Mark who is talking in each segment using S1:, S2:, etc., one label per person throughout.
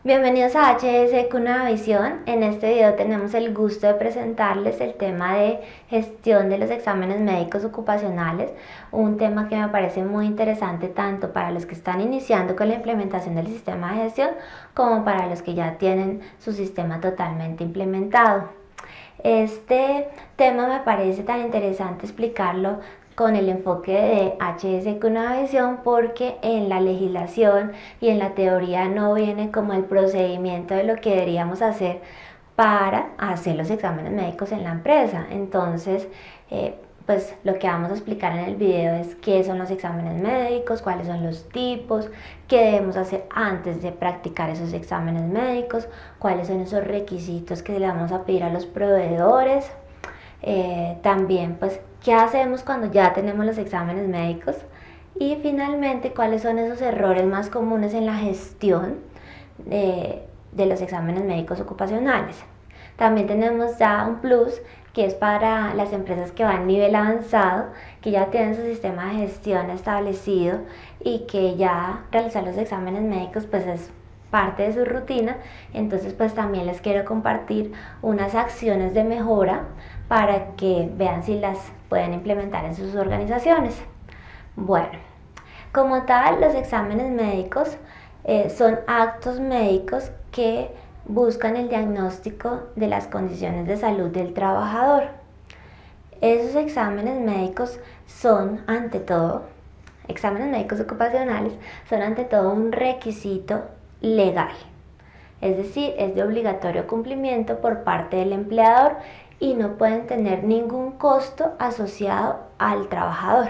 S1: Bienvenidos a HSQ Nueva Visión. En este video tenemos el gusto de presentarles el tema de gestión de los exámenes médicos ocupacionales, un tema que me parece muy interesante tanto para los que están iniciando con la implementación del sistema de gestión como para los que ya tienen su sistema totalmente implementado. Este tema me parece tan interesante explicarlo con el enfoque de HSQ Nueva Visión porque en la legislación y en la teoría no viene como el procedimiento de lo que deberíamos hacer para hacer los exámenes médicos en la empresa. Entonces, pues lo que vamos a explicar en el video es qué son los exámenes médicos, cuáles son los tipos, qué debemos hacer antes de practicar esos exámenes médicos, cuáles son esos requisitos que le vamos a pedir a los proveedores. También pues qué hacemos cuando ya tenemos los exámenes médicos y finalmente cuáles son esos errores más comunes en la gestión de los exámenes médicos ocupacionales. También tenemos ya un plus que es para las empresas que van a nivel avanzado, que ya tienen su sistema de gestión establecido y que ya realizar los exámenes médicos pues es parte de su rutina. Entonces pues también les quiero compartir unas acciones de mejora para que vean si las pueden implementar en sus organizaciones. Bueno, como tal, los exámenes médicos son actos médicos que buscan el diagnóstico de las condiciones de salud del trabajador. Esos exámenes médicos son ante todo, exámenes médicos ocupacionales, son ante todo un requisito legal. Es decir, es de obligatorio cumplimiento por parte del empleador y no pueden tener ningún costo asociado al trabajador.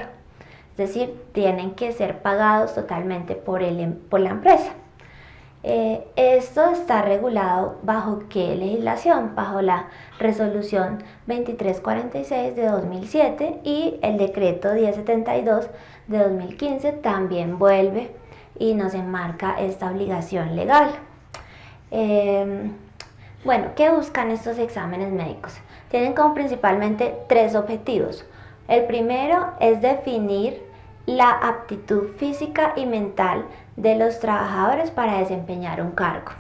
S1: Es decir, tienen que ser pagados totalmente por la empresa. Esto está regulado bajo ¿qué legislación? Bajo la resolución 2346 de 2007 y el decreto 1072 de 2015 también vuelve y nos enmarca esta obligación legal. Bueno, ¿qué buscan estos exámenes médicos? Tienen como principalmente tres objetivos. El primero es definir la aptitud física y mental de los trabajadores para desempeñar un cargo,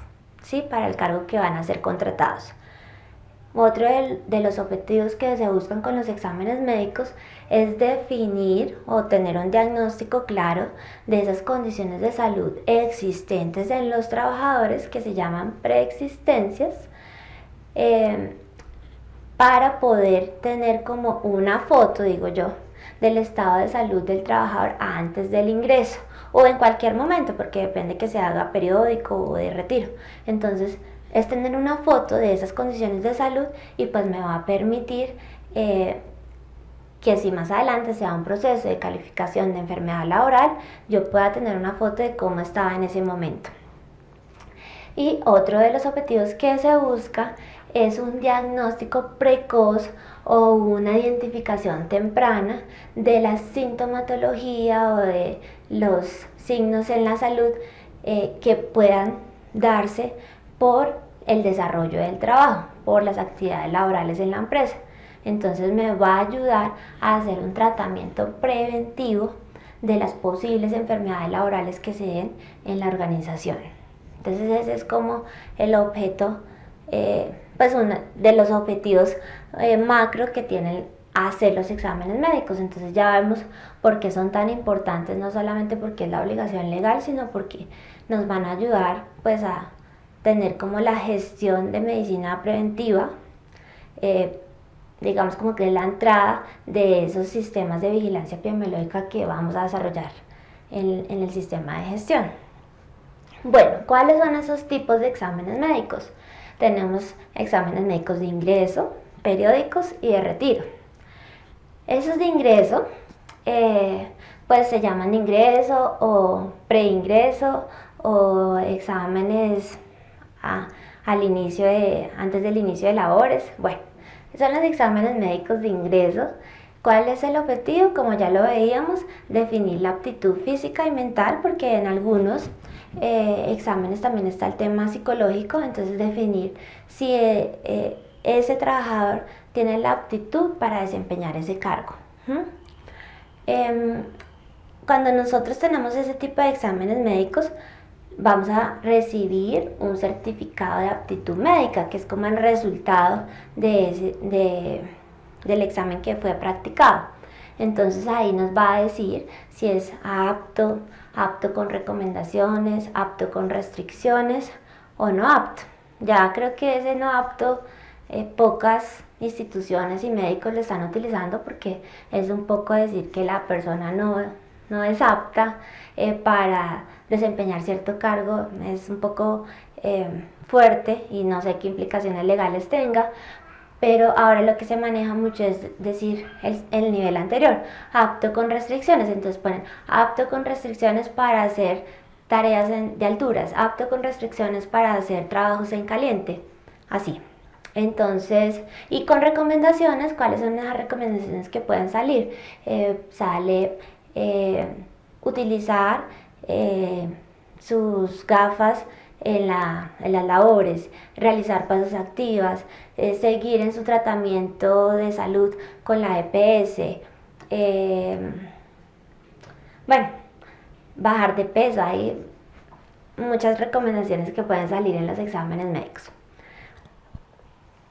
S1: ¿sí? Para el cargo que van a ser contratados. Otro de los objetivos que se buscan con los exámenes médicos es definir o tener un diagnóstico claro de esas condiciones de salud existentes en los trabajadores que se llaman preexistencias, para poder tener como una foto, digo yo, del estado de salud del trabajador antes del ingreso o en cualquier momento, porque depende que se haga periódico o de retiro. Entonces es tener una foto de esas condiciones de salud y pues me va a permitir que si más adelante sea un proceso de calificación de enfermedad laboral, yo pueda tener una foto de cómo estaba en ese momento. Y otro de los objetivos que se busca es un diagnóstico precoz o una identificación temprana de la sintomatología o de los signos en la salud que puedan darse por el desarrollo del trabajo, por las actividades laborales en la empresa. Entonces me va a ayudar a hacer un tratamiento preventivo de las posibles enfermedades laborales que se den en la organización. Entonces ese es como el objeto, pues uno de los objetivos macro que tienen hacer los exámenes médicos. Entonces ya vemos por qué son tan importantes, no solamente porque es la obligación legal, sino porque nos van a ayudar pues a tener como la gestión de medicina preventiva, digamos como que es la entrada de esos sistemas de vigilancia epidemiológica que vamos a desarrollar en el sistema de gestión. Bueno, ¿cuáles son esos tipos de exámenes médicos? Tenemos exámenes médicos de ingreso, periódicos y de retiro. Esos de ingreso, pues se llaman de ingreso o preingreso o exámenes antes del inicio de labores. Bueno, son los exámenes médicos de ingreso. ¿Cuál es el objetivo? Como ya lo veíamos, definir la aptitud física y mental, porque en algunos exámenes también está el tema psicológico, entonces definir si ese trabajador tiene la aptitud para desempeñar ese cargo. Cuando nosotros tenemos ese tipo de exámenes médicos, vamos a recibir un certificado de aptitud médica, que es como el resultado del examen que fue practicado. Entonces ahí nos va a decir si es apto, apto con recomendaciones, apto con restricciones o no apto. Ya creo que ese no apto pocas instituciones y médicos lo están utilizando, porque es un poco decir que la persona no es apta para desempeñar cierto cargo. Es un poco fuerte y no sé qué implicaciones legales tenga, pero ahora lo que se maneja mucho es decir el nivel anterior, apto con restricciones. Entonces ponen apto con restricciones para hacer tareas de alturas, apto con restricciones para hacer trabajos en caliente, así. Entonces, y con recomendaciones, ¿cuáles son las recomendaciones que pueden salir? Sale utilizar sus gafas en las labores, realizar pausas activas, seguir en su tratamiento de salud con la EPS, bueno, bajar de peso. Hay muchas recomendaciones que pueden salir en los exámenes médicos.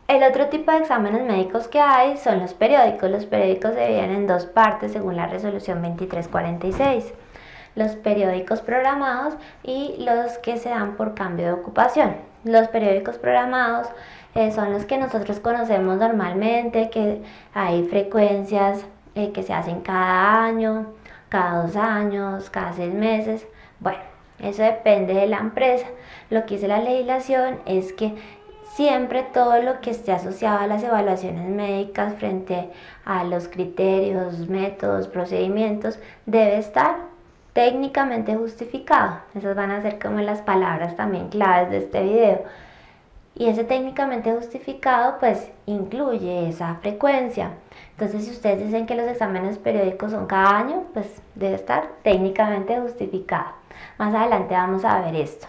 S1: El otro tipo de exámenes médicos que hay son los periódicos. Los periódicos se dividen en dos partes según la resolución 2346. Los periódicos programados y los que se dan por cambio de ocupación. Los periódicos programados son los que nosotros conocemos normalmente, que hay frecuencias que se hacen cada año, cada 2 años, cada 6 meses. Bueno, eso depende de la empresa. Lo que dice la legislación es que siempre todo lo que esté asociado a las evaluaciones médicas frente a los criterios, métodos, procedimientos, debe estar técnicamente justificado. Esas van a ser como las palabras también claves de este video. Y ese técnicamente justificado pues incluye esa frecuencia. Entonces, si ustedes dicen que los exámenes periódicos son cada año, pues debe estar técnicamente justificado. Más adelante vamos a ver esto.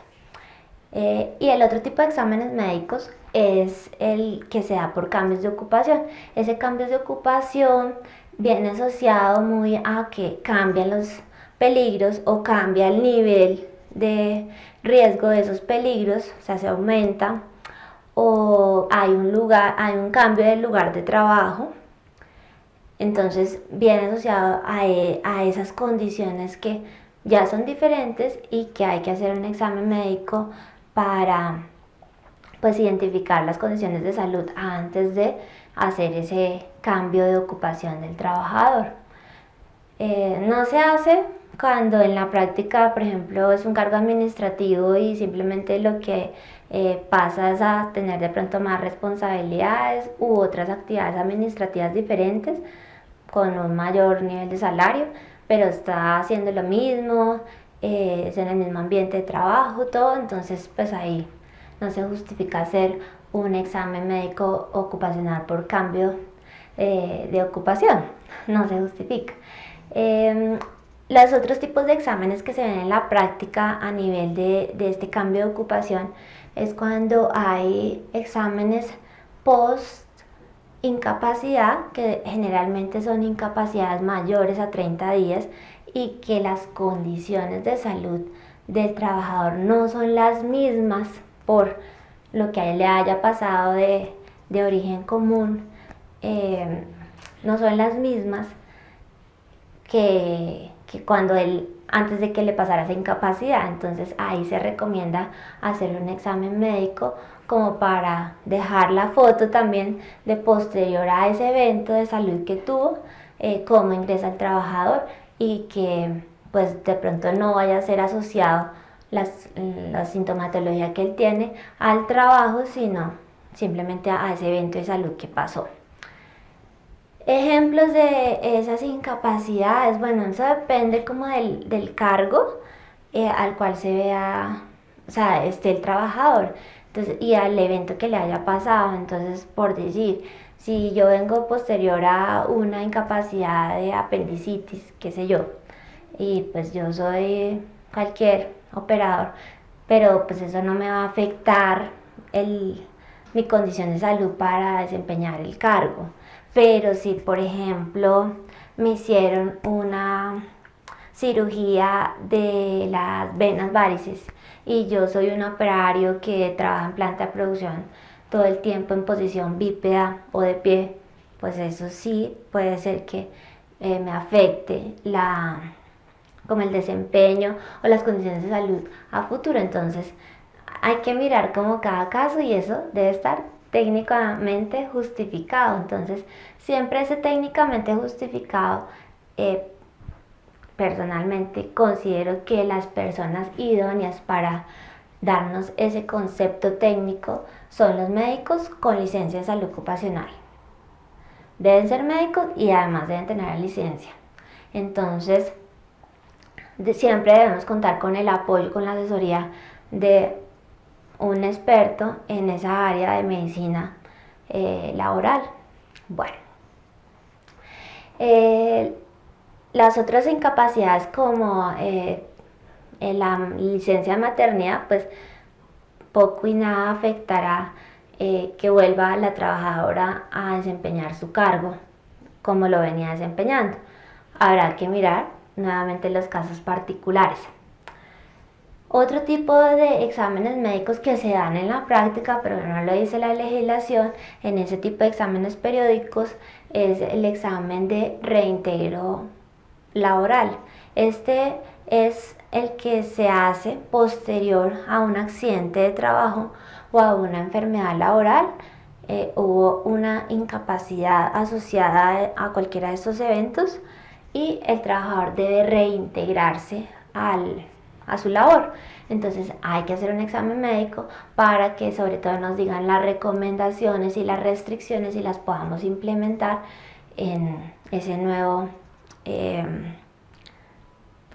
S1: Y el otro tipo de exámenes médicos es el que se da por cambios de ocupación. Ese cambio de ocupación viene asociado muy a que cambian los peligros o cambia el nivel de riesgo de esos peligros, o sea, se aumenta, o hay un cambio del lugar de trabajo. Entonces viene asociado a esas condiciones que ya son diferentes y que hay que hacer un examen médico para pues identificar las condiciones de salud antes de hacer ese cambio de ocupación del trabajador. No se hace cuando en la práctica, por ejemplo, es un cargo administrativo y simplemente lo que pasa es a tener de pronto más responsabilidades u otras actividades administrativas diferentes con un mayor nivel de salario, pero está haciendo lo mismo, es en el mismo ambiente de trabajo, todo. Entonces pues ahí no se justifica hacer un examen médico ocupacional por cambio de ocupación, no se justifica. Los otros tipos de exámenes que se ven en la práctica a nivel de este cambio de ocupación es cuando hay exámenes post incapacidad, que generalmente son incapacidades mayores a 30 días y que las condiciones de salud del trabajador no son las mismas por lo que a él le haya pasado de origen común, no son las mismas que cuando él, antes de que le pasara esa incapacidad. Entonces ahí se recomienda hacer un examen médico como para dejar la foto también de posterior a ese evento de salud que tuvo, cómo ingresa el trabajador y que pues de pronto no vaya a ser asociado la sintomatología que él tiene al trabajo, sino simplemente a ese evento de salud que pasó. Ejemplos de esas incapacidades, bueno, eso depende como del cargo al cual se vea, o sea, esté el trabajador. Entonces, y al evento que le haya pasado. Entonces, por decir, si yo vengo posterior a una incapacidad de apendicitis, qué sé yo, y pues yo soy cualquier operador, pero pues eso no me va a afectar mi condición de salud para desempeñar el cargo. Pero si, por ejemplo, me hicieron una cirugía de las venas varices y yo soy un operario que trabaja en planta de producción todo el tiempo en posición bípeda o de pie, pues eso sí puede ser que me afecte como el desempeño o las condiciones de salud a futuro. Entonces hay que mirar como cada caso y eso debe estar técnicamente justificado. Entonces siempre ese técnicamente justificado, personalmente considero que las personas idóneas para darnos ese concepto técnico son los médicos con licencia en salud ocupacional. Deben ser médicos y además deben tener la licencia. Entonces siempre debemos contar con el apoyo, con la asesoría de un experto en esa área de medicina laboral. Bueno, las otras incapacidades como en la licencia de maternidad, pues poco y nada afectará que vuelva la trabajadora a desempeñar su cargo como lo venía desempeñando. Habrá que mirar nuevamente los casos particulares. Otro tipo de exámenes médicos que se dan en la práctica, pero no lo dice la legislación, en ese tipo de exámenes periódicos es el examen de reintegro laboral. Este es el que se hace posterior a un accidente de trabajo o a una enfermedad laboral. Hubo una incapacidad asociada a cualquiera de estos eventos y el trabajador debe reintegrarse a su labor. Entonces hay que hacer un examen médico para que sobre todo nos digan las recomendaciones y las restricciones y las podamos implementar en ese nuevo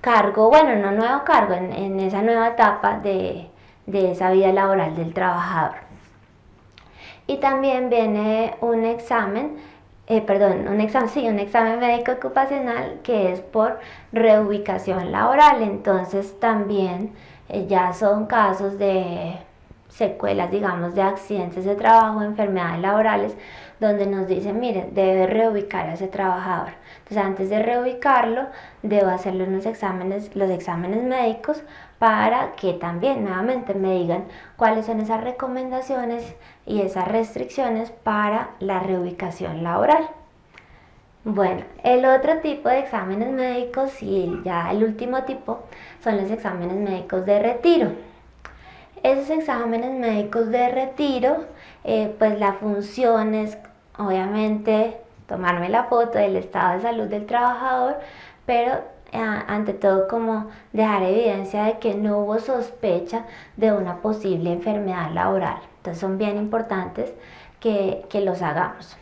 S1: cargo, bueno, no nuevo cargo, en esa nueva etapa de esa vida laboral del trabajador. Y también viene un examen médico ocupacional que es por reubicación laboral. Entonces también ya son casos de secuelas, digamos, de accidentes de trabajo, enfermedades laborales, donde nos dicen, mire, debe reubicar a ese trabajador. Entonces antes de reubicarlo, debo hacerle los exámenes médicos para que también nuevamente me digan cuáles son esas recomendaciones y esas restricciones para la reubicación laboral. Bueno, el otro tipo de exámenes médicos y ya el último tipo son los exámenes médicos de retiro. Esos exámenes médicos de retiro, pues la función es obviamente tomarme la foto del estado de salud del trabajador, pero ante todo como dejar evidencia de que no hubo sospecha de una posible enfermedad laboral. Entonces son bien importantes que los hagamos.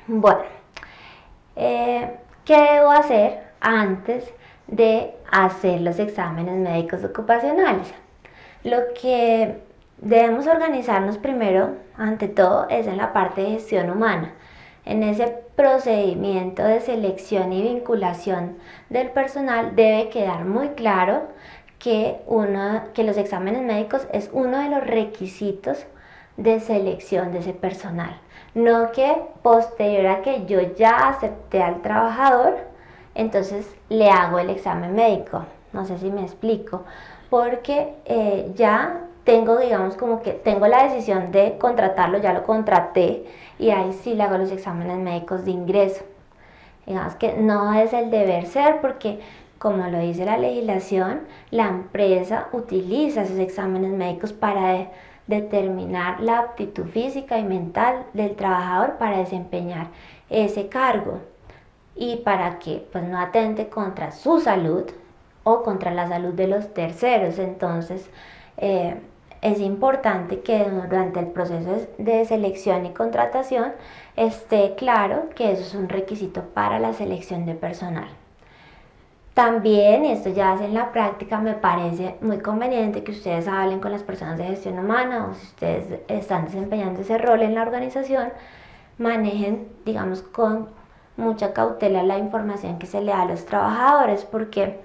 S1: Bueno, ¿qué debo hacer antes de hacer los exámenes médicos ocupacionales? Lo que debemos organizarnos primero, ante todo, es en la parte de gestión humana. En ese procedimiento de selección y vinculación del personal debe quedar muy claro que los exámenes médicos es uno de los requisitos de selección de ese personal. No que posterior a que yo ya acepté al trabajador, entonces le hago el examen médico. No sé si me explico, porque ya tengo, digamos, como que tengo la decisión de contratarlo, ya lo contraté y ahí sí le hago los exámenes médicos de ingreso. Digamos que no es el deber ser porque, como lo dice la legislación, la empresa utiliza esos exámenes médicos para determinar la aptitud física y mental del trabajador para desempeñar ese cargo y para que pues no atente contra su salud o contra la salud de los terceros. Entonces es importante que durante el proceso de selección y contratación esté claro que eso es un requisito para la selección de personal. También, y esto ya es en la práctica, me parece muy conveniente que ustedes hablen con las personas de gestión humana o si ustedes están desempeñando ese rol en la organización, manejen, digamos, con mucha cautela la información que se le da a los trabajadores, porque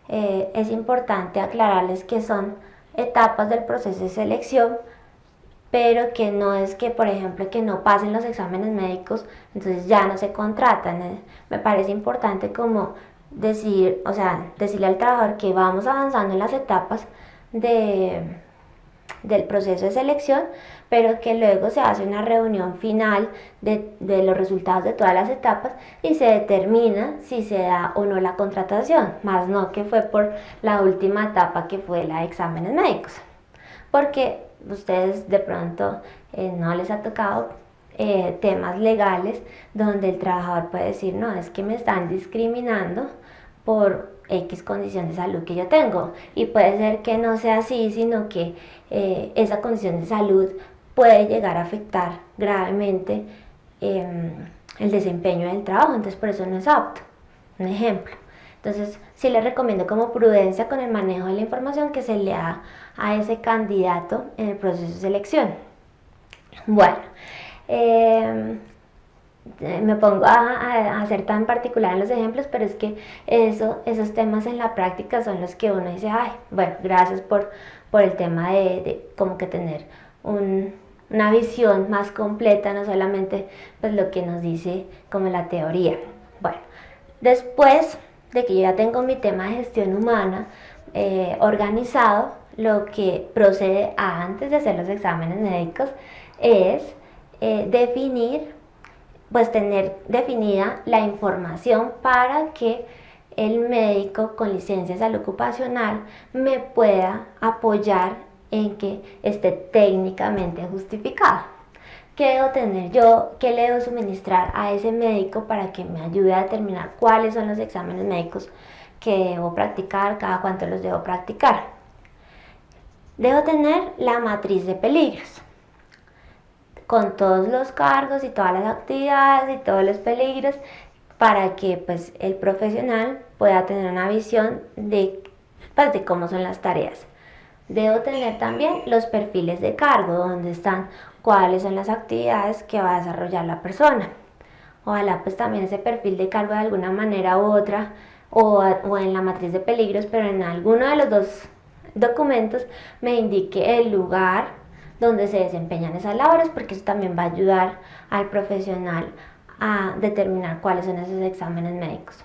S1: es importante aclararles que son etapas del proceso de selección, pero que no es que, por ejemplo, que no pasen los exámenes médicos, entonces ya no se contratan. Me parece importante como decirle al trabajador que vamos avanzando en las etapas del proceso de selección, pero que luego se hace una reunión final de los resultados de todas las etapas y se determina si se da o no la contratación, más no que fue por la última etapa que fue la de exámenes médicos. Porque ustedes de pronto no les ha tocado temas legales donde el trabajador puede decir, no, es que me están discriminando por X condición de salud que yo tengo, y puede ser que no sea así, sino que esa condición de salud puede llegar a afectar gravemente el desempeño del trabajo, entonces por eso no es apto. Un ejemplo. Entonces sí les recomiendo como prudencia con el manejo de la información que se le da a ese candidato en el proceso de selección. Bueno, me pongo a ser tan particular en los ejemplos, pero es que esos temas en la práctica son los que uno dice, ay, bueno, gracias por el tema de como que tener una visión más completa, no solamente pues lo que nos dice como la teoría. Bueno, después de que yo ya tengo mi tema de gestión humana organizado, lo que procede antes de hacer los exámenes médicos es tener definida la información para que el médico con licencia de salud ocupacional me pueda apoyar en que esté técnicamente justificado. ¿Qué debo tener yo? ¿Qué le debo suministrar a ese médico para que me ayude a determinar cuáles son los exámenes médicos que debo practicar, cada cuánto los debo practicar? Debo tener la matriz de peligros, con todos los cargos y todas las actividades y todos los peligros, para que pues el profesional pueda tener una visión de cómo son las tareas. Debo tener también los perfiles de cargo, donde están cuáles son las actividades que va a desarrollar la persona. Ojalá pues también ese perfil de cargo de alguna manera u otra, o en la matriz de peligros, pero en alguno de los dos documentos me indique el lugar donde se desempeñan esas labores, porque eso también va a ayudar al profesional a determinar cuáles son esos exámenes médicos.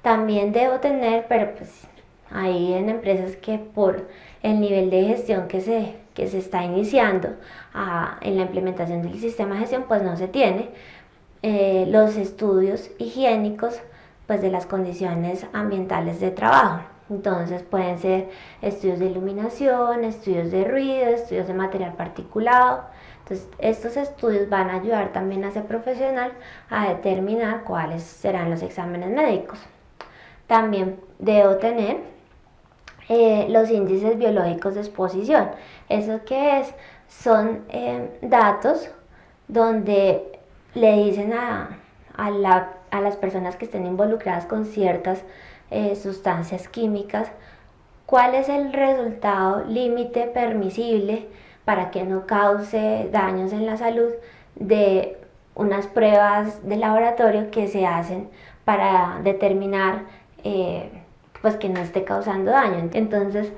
S1: También debo tener, pero pues hay en empresas que por el nivel de gestión que se está iniciando en la implementación del sistema de gestión, pues no se tiene los estudios higiénicos pues de las condiciones ambientales de trabajo. Entonces pueden ser estudios de iluminación, estudios de ruido, estudios de material particulado. Entonces estos estudios van a ayudar también a ese profesional a determinar cuáles serán los exámenes médicos. También debo tener los índices biológicos de exposición. ¿Eso qué es? Son datos donde le dicen a las personas que estén involucradas con ciertas sustancias químicas cuál es el resultado límite permisible para que no cause daños en la salud de unas pruebas de laboratorio que se hacen para determinar pues que no esté causando daño. Entonces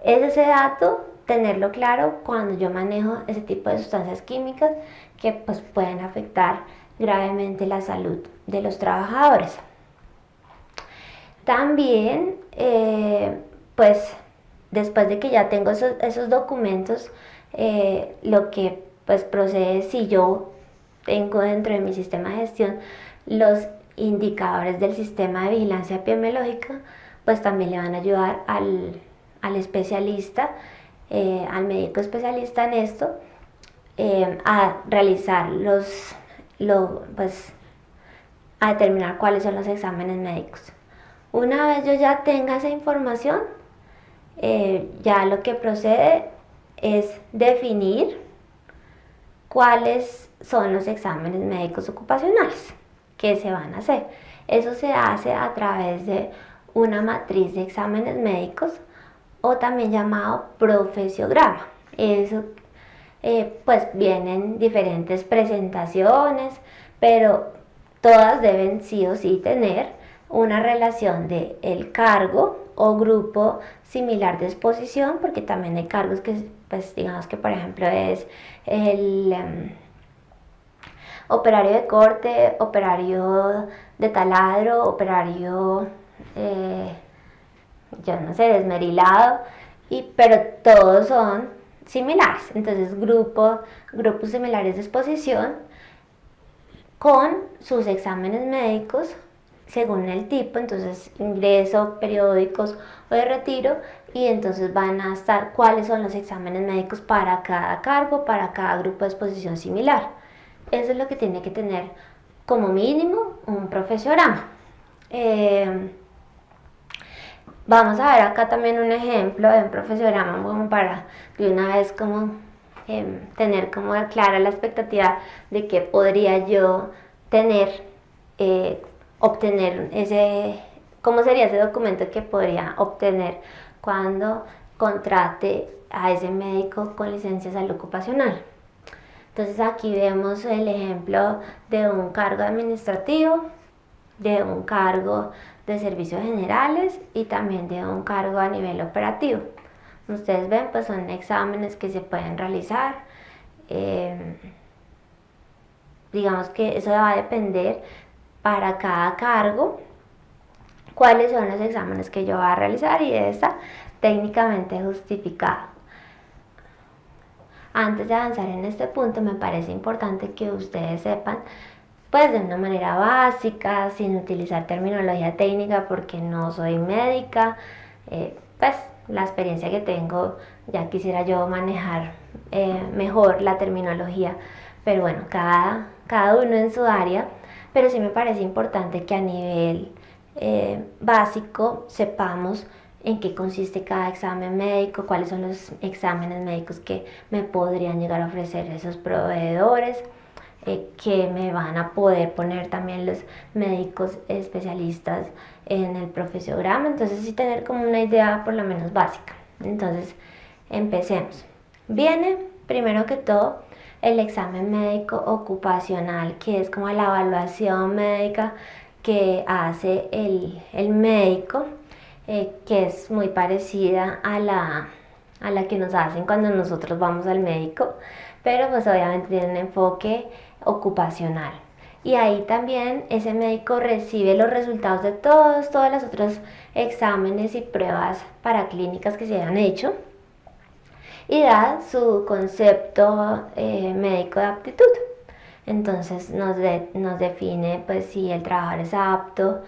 S1: es ese dato tenerlo claro cuando yo manejo ese tipo de sustancias químicas que pues pueden afectar gravemente la salud de los trabajadores. También pues después de que ya tengo esos documentos, lo que pues procede, si yo tengo dentro de mi sistema de gestión los indicadores del sistema de vigilancia epidemiológica, pues también le van a ayudar al especialista, al médico especialista en esto, a realizar a determinar cuáles son los exámenes médicos. Una vez yo ya tenga esa información, ya lo que procede es definir cuáles son los exámenes médicos ocupacionales que se van a hacer. Eso se hace a través de una matriz de exámenes médicos, o también llamado profesiograma. Eso pues vienen diferentes presentaciones, pero todas deben sí o sí tener una relación de el cargo o grupo similar de exposición, porque también hay cargos que pues digamos que por ejemplo es el operario de corte, operario de taladro, operario eh, yo no sé, desmerilado, pero todos son similares. Entonces grupos similares de exposición con sus exámenes médicos según el tipo, entonces ingreso, periódicos o de retiro, y entonces van a estar cuáles son los exámenes médicos para cada cargo, para cada grupo de exposición similar. Eso es lo que tiene que tener como mínimo un profesorama. Vamos a ver acá también un ejemplo de un profesorama como para de una vez como tener como clara la expectativa de que podría yo tener, obtener cómo sería ese documento que podría obtener cuando contrate a ese médico con licencia de salud ocupacional. Entonces aquí vemos el ejemplo de un cargo administrativo, de un cargo de servicios generales y también de un cargo a nivel operativo. Ustedes ven, pues son exámenes que se pueden realizar. Digamos que eso va a depender para cada cargo cuáles son los exámenes que yo voy a realizar y está técnicamente justificado. Antes de avanzar en este punto, me parece importante que ustedes sepan, pues de una manera básica, sin utilizar terminología técnica porque no soy médica, pues la experiencia que tengo, ya quisiera yo manejar mejor la terminología, pero bueno, cada uno en su área, pero sí me parece importante que a nivel básico sepamos en qué consiste cada examen médico, cuáles son los exámenes médicos que me podrían llegar a ofrecer esos proveedores, que me van a poder poner también los médicos especialistas en el profesorama. Entonces sí tener como una idea por lo menos básica. Entonces empecemos. Viene primero que todo el examen médico ocupacional, que es como la evaluación médica que hace el médico, que es muy parecida a la que nos hacen cuando nosotros vamos al médico, pero pues obviamente tiene un enfoque ocupacional. Y ahí también ese médico recibe los resultados de todos los otros exámenes y pruebas paraclínicas que se hayan hecho y da su concepto médico de aptitud. Entonces nos define pues si el trabajador es apto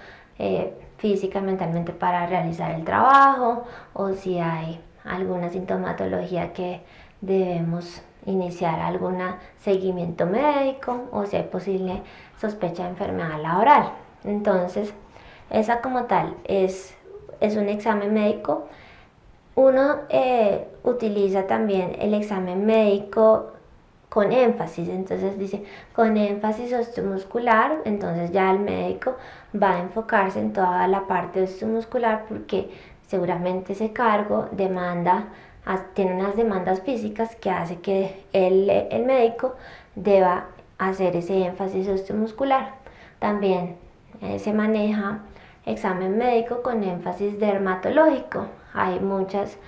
S1: física, mentalmente para realizar el trabajo, o si hay alguna sintomatología que debemos iniciar algún seguimiento médico, o si hay posible sospecha de enfermedad laboral. Entonces esa como tal es un examen médico. Uno utiliza también el examen médico con énfasis, entonces dice con énfasis osteomuscular, entonces ya el médico va a enfocarse en toda la parte osteomuscular porque seguramente ese cargo tiene unas demandas físicas que hace que el médico deba hacer ese énfasis osteomuscular. También se maneja examen médico con énfasis dermatológico. Hay muchas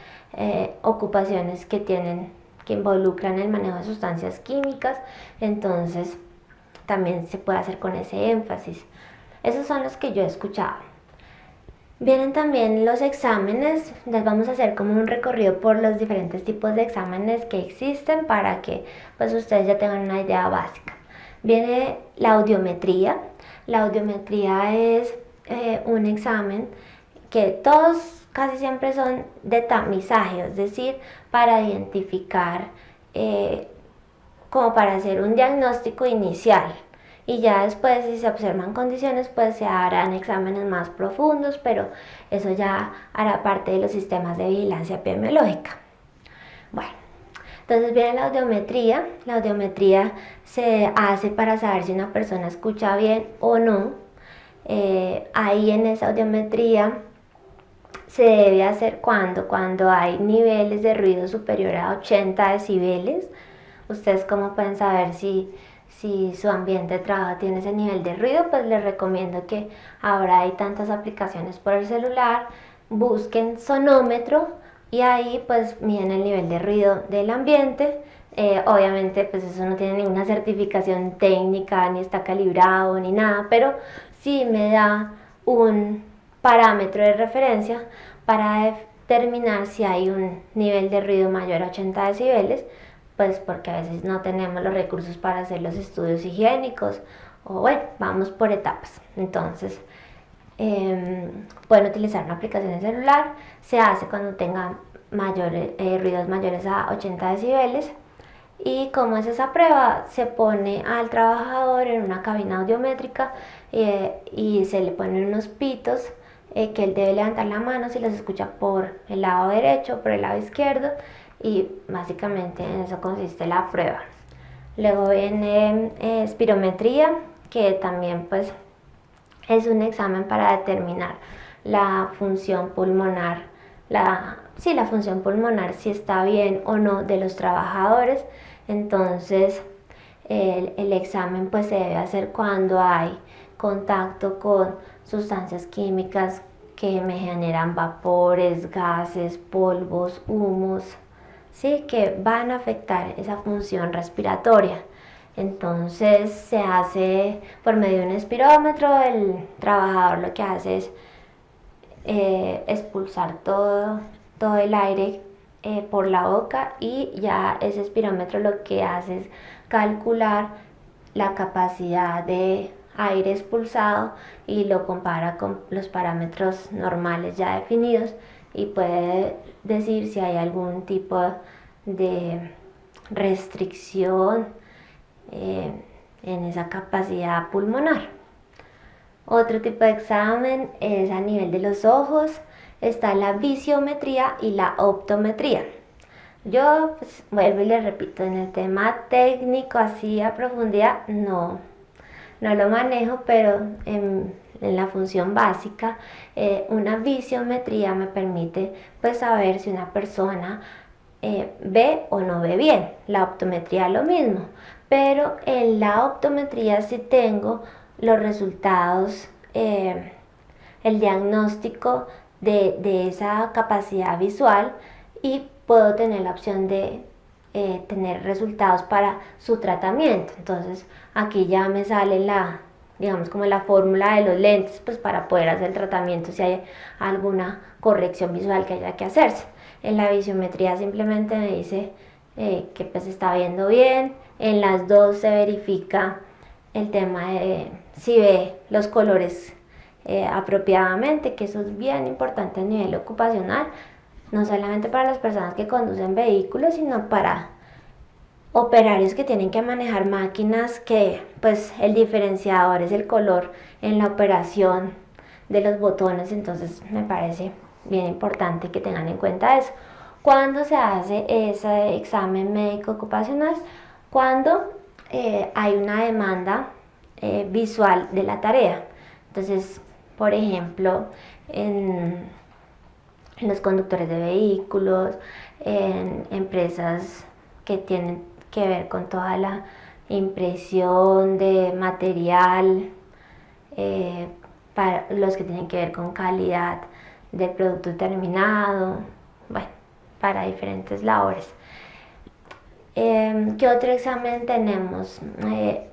S1: ocupaciones que involucran el manejo de sustancias químicas, entonces también se puede hacer con ese énfasis. Esos son los que yo he escuchado. Vienen también los exámenes, les vamos a hacer como un recorrido por los diferentes tipos de exámenes que existen para que pues ustedes ya tengan una idea básica. Viene la audiometría. La audiometría es un examen que todos casi siempre son de tamizaje, es decir, para identificar, como para hacer un diagnóstico inicial. Y ya después, si se observan condiciones, pues se harán exámenes más profundos, pero eso ya hará parte de los sistemas de vigilancia epidemiológica. Bueno, entonces viene la audiometría. La audiometría se hace para saber si una persona escucha bien o no. Ahí en esa audiometría se debe hacer cuando hay niveles de ruido superior a 80 decibeles. Ustedes cómo pueden saber si su ambiente de trabajo tiene ese nivel de ruido, pues les recomiendo que ahora hay tantas aplicaciones por el celular, busquen sonómetro y ahí pues miden el nivel de ruido del ambiente. Obviamente pues eso no tiene ninguna certificación técnica, ni está calibrado ni nada, pero sí me da un parámetro de referencia para determinar si hay un nivel de ruido mayor a 80 decibeles, pues porque a veces no tenemos los recursos para hacer los estudios higiénicos, o bueno, vamos por etapas. Entonces, pueden utilizar una aplicación en celular, se hace cuando tengan ruidos mayores a 80 decibeles. Y como es esa prueba, se pone al trabajador en una cabina audiométrica y se le ponen unos pitos que él debe levantar la mano si los escucha por el lado derecho, por el lado izquierdo, y básicamente en eso consiste la prueba. Luego viene espirometría, que también pues es un examen para determinar la función pulmonar, la función pulmonar, si está bien o no de los trabajadores. Entonces el examen pues se debe hacer cuando hay contacto con sustancias químicas que me generan vapores, gases, polvos, humos, ¿sí? Que van a afectar esa función respiratoria. Entonces se hace por medio de un espirómetro. El trabajador lo que hace es expulsar todo el aire por la boca, y ya ese espirómetro lo que hace es calcular la capacidad de aire expulsado y lo compara con los parámetros normales ya definidos, y puede decir si hay algún tipo de restricción en esa capacidad pulmonar. Otro tipo de examen es a nivel de los ojos. Está la visiometría y la optometría. Yo pues, vuelvo y les repito, en el tema técnico así a profundidad no lo manejo, pero en la función básica una visiometría me permite pues saber si una persona ve o no ve bien. La optometría lo mismo, pero en la optometría sí tengo los resultados, el diagnóstico de esa capacidad visual, y puedo tener la opción de tener resultados para su tratamiento. Entonces aquí ya me sale digamos como la fórmula de los lentes, pues para poder hacer el tratamiento si hay alguna corrección visual que haya que hacerse. En la visiometría simplemente me dice que pues está viendo bien. En las dos se verifica el tema de si ve los colores apropiadamente, que eso es bien importante a nivel ocupacional, no solamente para las personas que conducen vehículos, sino para operarios que tienen que manejar máquinas, que pues el diferenciador es el color en la operación de los botones. Entonces me parece bien importante que tengan en cuenta eso. Cuando se hace ese examen médico ocupacional, cuando hay una demanda visual de la tarea. Entonces, por ejemplo, en los conductores de vehículos, en empresas que tienen que ver con toda la impresión de material, para los que tienen que ver con calidad del producto terminado, bueno, para diferentes labores. ¿Qué otro examen tenemos?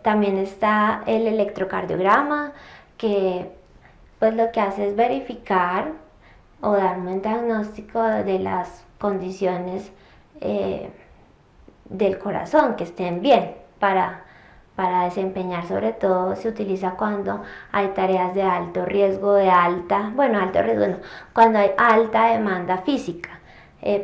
S1: También está el electrocardiograma, que pues lo que hace es verificar o darme un diagnóstico de las condiciones del corazón, que estén bien para desempeñar. Sobre todo se utiliza cuando hay tareas de alto riesgo, cuando hay alta demanda física.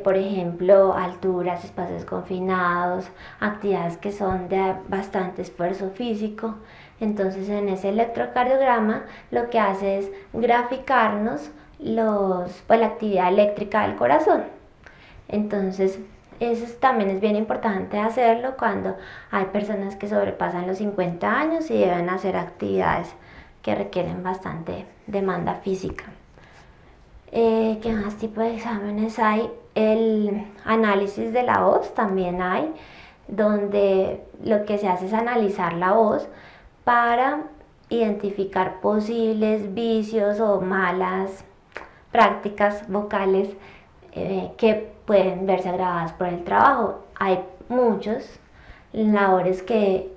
S1: Por ejemplo, alturas, espacios confinados, actividades que son de bastante esfuerzo físico. Entonces en ese electrocardiograma lo que hace es graficarnos la actividad eléctrica del corazón. Entonces eso también es bien importante hacerlo cuando hay personas que sobrepasan los 50 años y deben hacer actividades que requieren bastante demanda física. ¿Qué más tipo de exámenes hay? El análisis de la voz también hay, donde lo que se hace es analizar la voz para identificar posibles vicios o malas prácticas vocales que pueden verse agravadas por el trabajo. Hay muchos labores que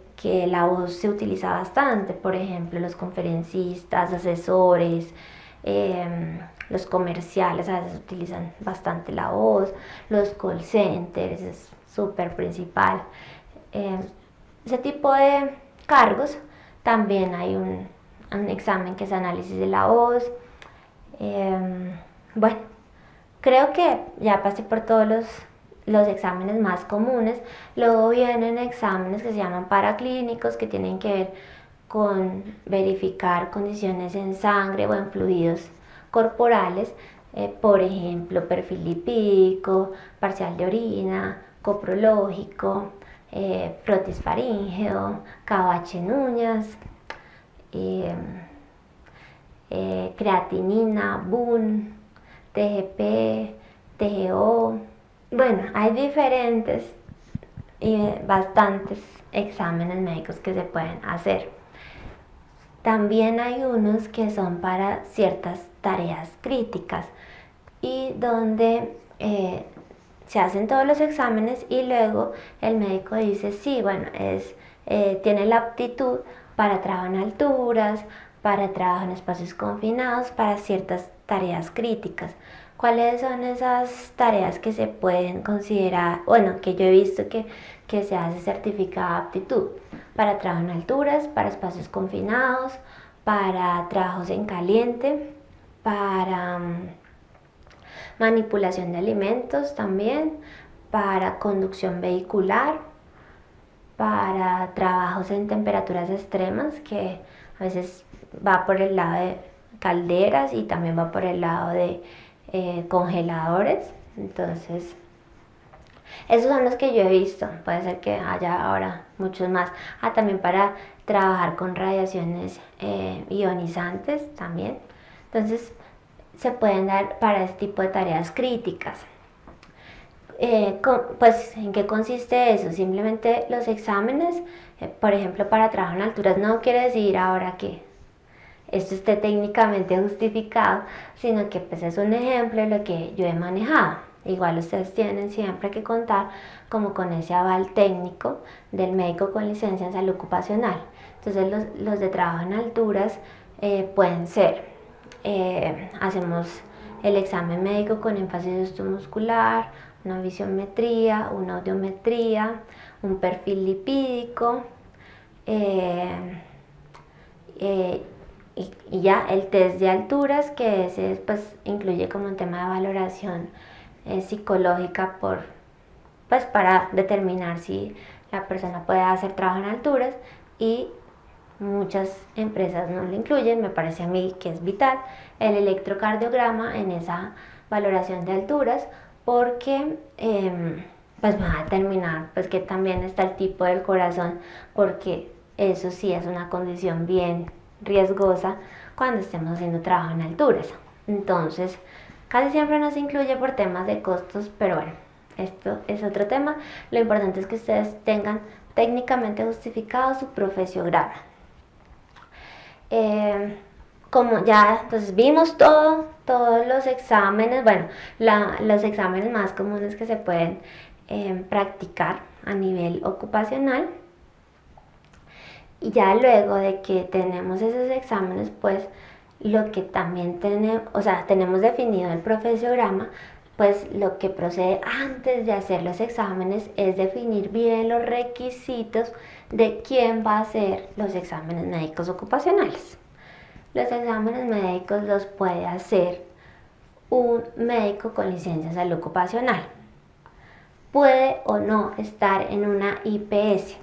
S1: la voz se utiliza bastante, por ejemplo los conferencistas, asesores, los comerciales a veces utilizan bastante la voz, los call centers es súper principal. Ese tipo de cargos también hay un examen que es análisis de la voz. Bueno, creo que ya pasé por todos los exámenes más comunes. Luego vienen exámenes que se llaman paraclínicos, que tienen que ver con verificar condiciones en sangre o en fluidos corporales, por ejemplo, perfil lipídico, parcial de orina, coprológico, frotis faríngeo, KOH en uñas, creatinina, BUN, TGP, TGO. Bueno, hay diferentes y bastantes exámenes médicos que se pueden hacer. También hay unos que son para ciertas tareas críticas y donde se hacen todos los exámenes y luego el médico dice, sí, bueno, tiene la aptitud para trabajo en alturas, para trabajo en espacios confinados, para ciertas tareas críticas. ¿Cuáles son esas tareas que se pueden considerar, bueno, que yo he visto que se hace certificada aptitud? Para trabajo en alturas, para espacios confinados, para trabajos en caliente, para manipulación de alimentos también, para conducción vehicular, para trabajos en temperaturas extremas, que a veces va por el lado de calderas y también va por el lado de congeladores. Entonces, esos son los que yo he visto. Puede ser que haya ahora muchos más. También para trabajar con radiaciones ionizantes también. Entonces, se pueden dar para este tipo de tareas críticas. Pues, ¿en qué consiste eso? Simplemente los exámenes, por ejemplo, para trabajo en alturas, no quiere decir ahora que esto esté técnicamente justificado, sino que pues es un ejemplo de lo que yo he manejado. Igual ustedes tienen siempre que contar como con ese aval técnico del médico con licencia en salud ocupacional. Entonces los de trabajo en alturas pueden ser, hacemos el examen médico con énfasis osteomuscular, una visiometría, una audiometría, un perfil lipídico, y ya el test de alturas, que ese pues incluye como un tema de valoración psicológica pues para determinar si la persona puede hacer trabajo en alturas, y muchas empresas no lo incluyen. Me parece a mí que es vital el electrocardiograma en esa valoración de alturas, porque pues va a determinar pues que también está el tipo del corazón, porque eso sí es una condición bien riesgosa cuando estemos haciendo trabajo en alturas. Entonces, casi siempre no se incluye por temas de costos, pero bueno, esto es otro tema. Lo importante es que ustedes tengan técnicamente justificado su profesiograma. Como ya entonces vimos todos los exámenes, bueno, los exámenes más comunes que se pueden practicar a nivel ocupacional. Y ya luego de que tenemos esos exámenes, pues lo que también tenemos, o sea, tenemos definido el profesiograma, pues lo que procede antes de hacer los exámenes es definir bien los requisitos de quién va a hacer los exámenes médicos ocupacionales. Los exámenes médicos los puede hacer un médico con licencia en salud ocupacional. Puede o no estar en una IPS.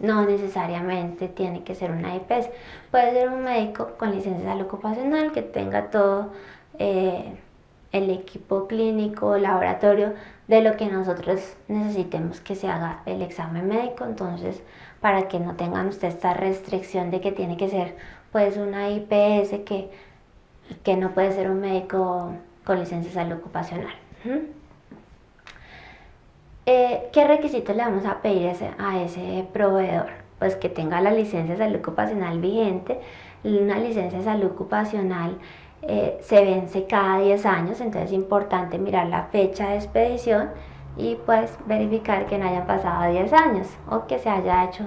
S1: No necesariamente tiene que ser una IPS. Puede ser un médico con licencia de salud ocupacional que tenga todo el equipo clínico, laboratorio, de lo que nosotros necesitemos que se haga el examen médico. Entonces, para que no tengan ustedes esta restricción de que tiene que ser pues una IPS, que no puede ser un médico con licencia de salud ocupacional. ¿Qué requisitos le vamos a pedir a ese proveedor? Pues que tenga la licencia de salud ocupacional vigente. Una licencia de salud ocupacional se vence cada 10 años, entonces es importante mirar la fecha de expedición y pues verificar que no hayan pasado 10 años o que se haya hecho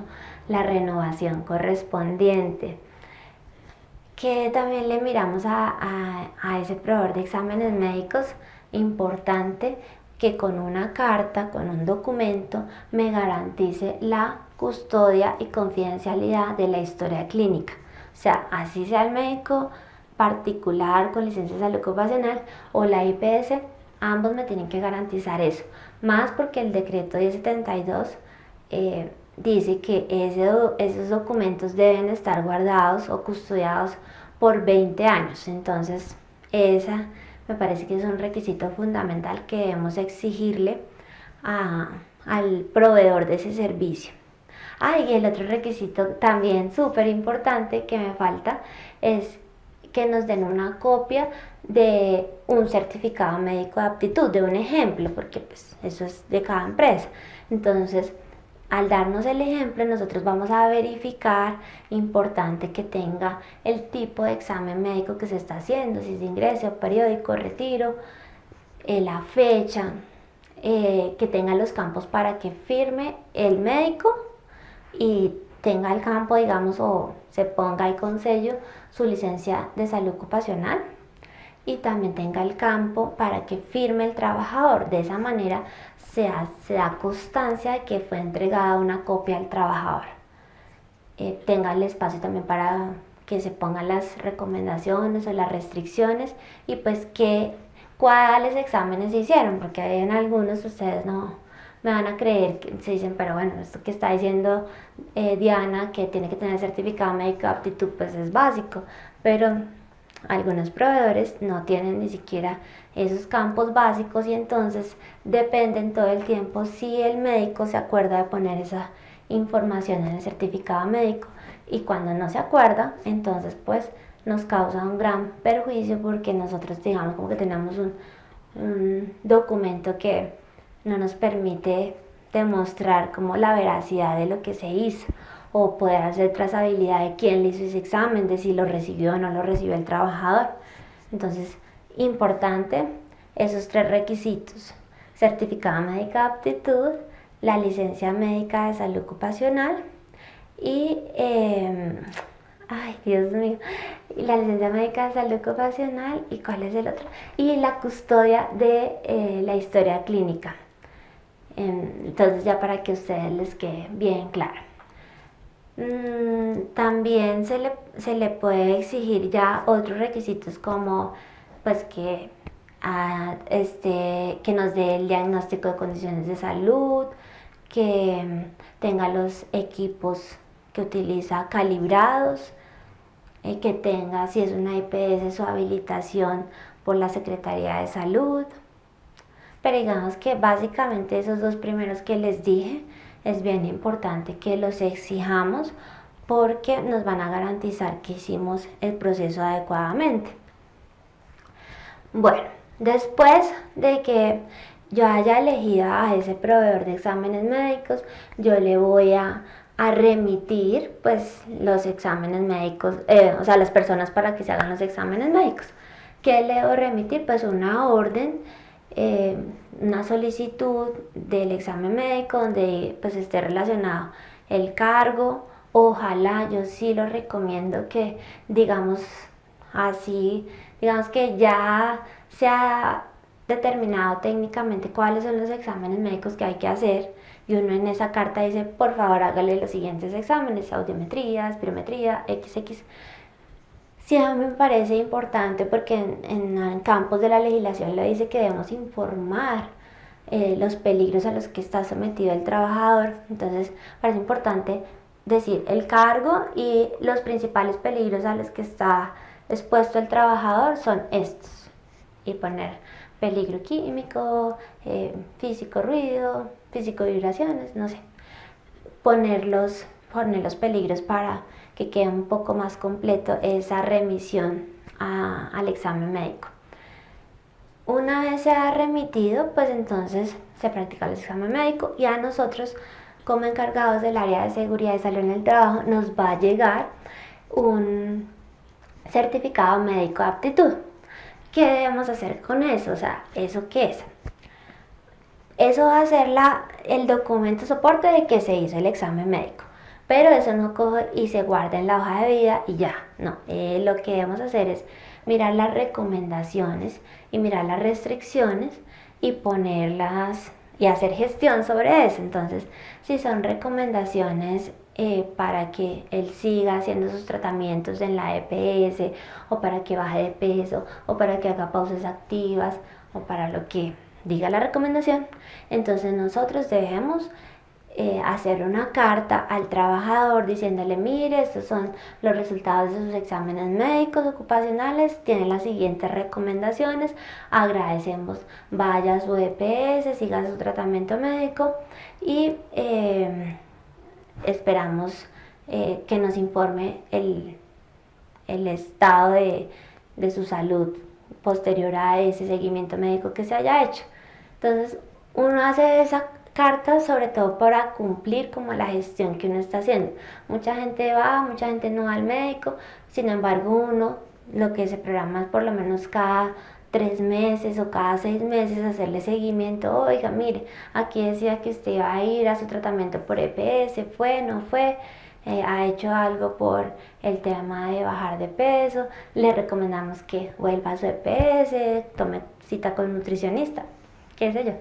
S1: la renovación correspondiente. que también le miramos a ese proveedor de exámenes médicos, importante que con una carta, con un documento, me garantice la custodia y confidencialidad de la historia clínica. O sea, así sea el médico particular con licencia de salud ocupacional o la IPS, ambos me tienen que garantizar eso. Más porque el decreto 1072 dice que esos documentos deben estar guardados o custodiados por 20 años. Entonces, esa me parece que es un requisito fundamental que debemos exigirle al proveedor de ese servicio. Y el otro requisito también súper importante que me falta es que nos den una copia de un certificado médico de aptitud, de un ejemplo, porque pues eso es de cada empresa. Entonces, al darnos el ejemplo, nosotros vamos a verificar, importante que tenga el tipo de examen médico que se está haciendo, si es de ingreso, periódico, retiro, la fecha, que tenga los campos para que firme el médico y tenga el campo, digamos, o se ponga ahí con sello su licencia de salud ocupacional, y también tenga el campo para que firme el trabajador. De esa manera se da constancia de que fue entregada una copia al trabajador. Tenga el espacio también para que se pongan las recomendaciones o las restricciones y pues cuáles exámenes se hicieron, porque hay en algunos ustedes no me van a creer, que se dicen, pero bueno, esto que está diciendo Diana, que tiene que tener certificado médico de aptitud, pues es básico, pero algunos proveedores no tienen ni siquiera esos campos básicos y entonces dependen todo el tiempo si el médico se acuerda de poner esa información en el certificado médico, y cuando no se acuerda, entonces pues nos causa un gran perjuicio porque nosotros digamos como que tenemos un documento que no nos permite demostrar como la veracidad de lo que se hizo o poder hacer trazabilidad de quién le hizo ese examen, de si lo recibió o no lo recibió el trabajador. Entonces, importante esos 3 requisitos: certificado médico de aptitud, la licencia médica de salud ocupacional y, Dios mío, la licencia médica de salud ocupacional, y ¿cuál es el otro? Y la custodia de la historia clínica. Entonces, ya para que a ustedes les quede bien claro. También se le puede exigir ya otros requisitos como pues que nos dé el diagnóstico de condiciones de salud, que tenga los equipos que utiliza calibrados, que tenga, si es una IPS, su habilitación por la Secretaría de Salud. Pero digamos que básicamente esos 2 primeros que les dije es bien importante que los exijamos porque nos van a garantizar que hicimos el proceso adecuadamente. Bueno, después de que yo haya elegido a ese proveedor de exámenes médicos, yo le voy a remitir pues los exámenes médicos, o sea, las personas para que se hagan los exámenes médicos. ¿Qué le debo remitir? Pues una orden, una solicitud del examen médico donde pues esté relacionado el cargo. Ojalá, yo sí lo recomiendo que digamos así, digamos que ya se ha determinado técnicamente cuáles son los exámenes médicos que hay que hacer, y uno en esa carta dice, por favor hágale los siguientes exámenes: audiometría, espirometría, XX. Sí, a mí me parece importante porque en campos de la legislación le dice que debemos informar los peligros a los que está sometido el trabajador. Entonces, parece importante decir el cargo y los principales peligros a los que está expuesto el trabajador son estos, y poner peligro químico, físico, ruido, físico, vibraciones, no sé, poner los peligros para que quede un poco más completo esa remisión al examen médico. Una vez se ha remitido, pues entonces se practica el examen médico, y a nosotros como encargados del área de seguridad y salud en el trabajo nos va a llegar un certificado médico de aptitud. ¿Qué debemos hacer con eso? O sea, ¿eso qué es? Eso va a ser el documento soporte de que se hizo el examen médico, pero eso no coge y se guarda en la hoja de vida y ya. No, lo que debemos hacer es mirar las recomendaciones y mirar las restricciones y ponerlas y hacer gestión sobre eso. Entonces, si son recomendaciones para que él siga haciendo sus tratamientos en la EPS, o para que baje de peso, o para que haga pausas activas, o para lo que diga la recomendación, entonces nosotros debemos hacer una carta al trabajador diciéndole: mire, estos son los resultados de sus exámenes médicos ocupacionales, tiene las siguientes recomendaciones, agradecemos, vaya a su EPS, siga su tratamiento médico y esperamos que nos informe el estado de su salud posterior a ese seguimiento médico que se haya hecho. Entonces uno hace esa carta sobre todo para cumplir como la gestión que uno está haciendo. Mucha gente va, mucha gente no va al médico, sin embargo uno lo que se programa es por lo menos cada 3 meses o cada 6 meses hacerle seguimiento. Oiga, mire, aquí decía que usted iba a ir a su tratamiento por EPS, fue, no fue, ha hecho algo por el tema de bajar de peso, le recomendamos que vuelva a su EPS, tome cita con un nutricionista, qué sé yo.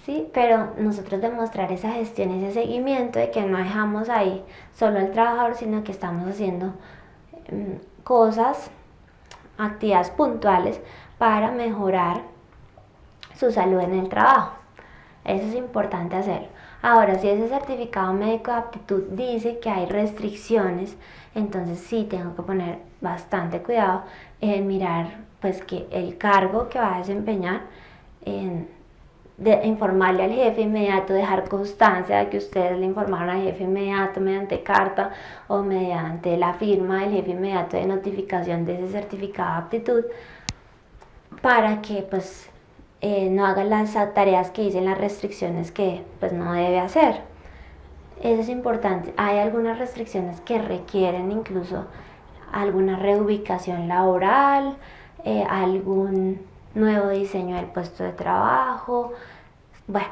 S1: Sí, pero nosotros demostrar esa gestión, ese seguimiento de que no dejamos ahí solo al trabajador, sino que estamos haciendo cosas, actividades puntuales para mejorar su salud en el trabajo. Eso es importante hacerlo. Ahora, si ese certificado médico de aptitud dice que hay restricciones, entonces sí tengo que poner bastante cuidado en mirar pues que el cargo que va a desempeñar, de informarle al jefe inmediato, dejar constancia de que ustedes le informaron al jefe inmediato mediante carta o mediante la firma del jefe inmediato de notificación de ese certificado de aptitud, para que pues no haga las tareas que dicen las restricciones que pues no debe hacer. Eso es importante. Hay algunas restricciones que requieren incluso alguna reubicación laboral, algún nuevo diseño del puesto de trabajo. Bueno,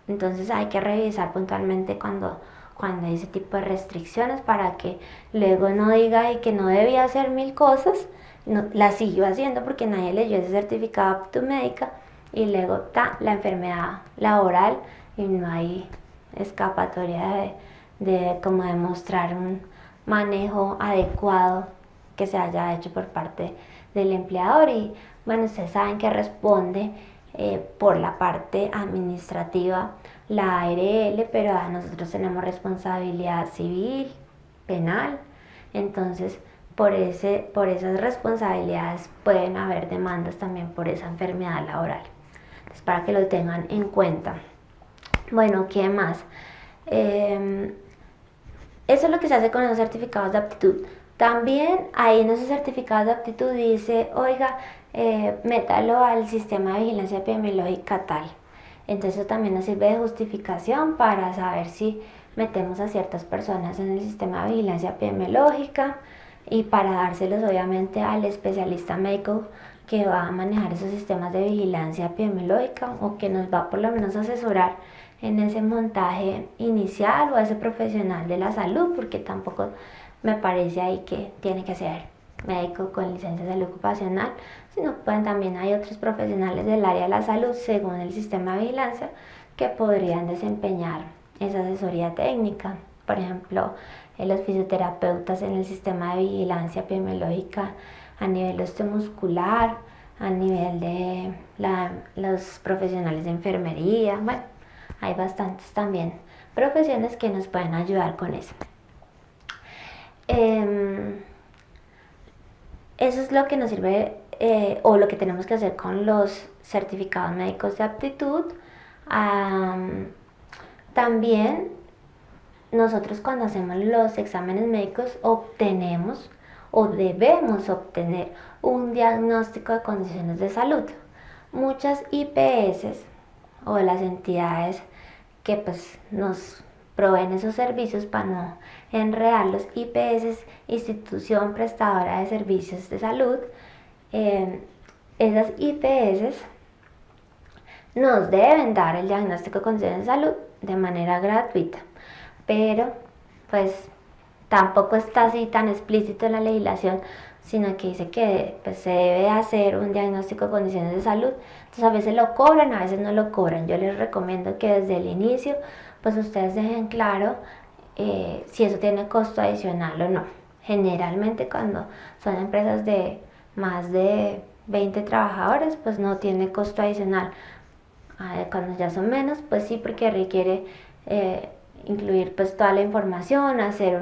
S1: entonces hay que revisar puntualmente cuando hay ese tipo de restricciones, para que luego no diga y que no debía hacer 1000 cosas, no, las siguió haciendo porque nadie leyó ese certificado de aptitud médica y luego está la enfermedad laboral y no hay escapatoria de como demostrar un manejo adecuado que se haya hecho por parte del empleador. Y bueno, ustedes saben que responde por la parte administrativa la ARL, pero nosotros tenemos responsabilidad civil, penal, entonces por esas responsabilidades pueden haber demandas también por esa enfermedad laboral. Entonces, para que lo tengan en cuenta. Bueno, ¿qué más? Eso es lo que se hace con los certificados de aptitud. También ahí en esos certificados de aptitud dice: oiga, métalo al sistema de vigilancia epidemiológica tal. Entonces eso también nos sirve de justificación para saber si metemos a ciertas personas en el sistema de vigilancia epidemiológica, y para dárselos obviamente al especialista médico que va a manejar esos sistemas de vigilancia epidemiológica, o que nos va por lo menos a asesorar en ese montaje inicial, o a ese profesional de la salud, porque tampoco me parece ahí que tiene que ser médico con licencia de salud ocupacional, sino pueden también hay otros profesionales del área de la salud según el sistema de vigilancia que podrían desempeñar esa asesoría técnica. Por ejemplo, los fisioterapeutas en el sistema de vigilancia epidemiológica a nivel osteomuscular, a nivel de los profesionales de enfermería. Bueno, hay bastantes también profesiones que nos pueden ayudar con eso. Eso es lo que nos sirve o lo que tenemos que hacer con los certificados médicos de aptitud. También nosotros cuando hacemos los exámenes médicos obtenemos o debemos obtener un diagnóstico de condiciones de salud. Muchas IPS o las entidades que pues nos proveen esos servicios, para no enredarlos, IPS, institución prestadora de servicios de salud, esas IPS nos deben dar el diagnóstico de condiciones de salud de manera gratuita, pero pues tampoco está así tan explícito en la legislación, sino que dice que pues, se debe hacer un diagnóstico de condiciones de salud. Entonces a veces lo cobran, a veces no lo cobran. Yo les recomiendo que desde el inicio pues ustedes dejen claro si eso tiene costo adicional o no. Generalmente cuando son empresas de más de 20 trabajadores pues no tiene costo adicional. Cuando ya son menos pues sí, porque requiere incluir pues toda la información, hacer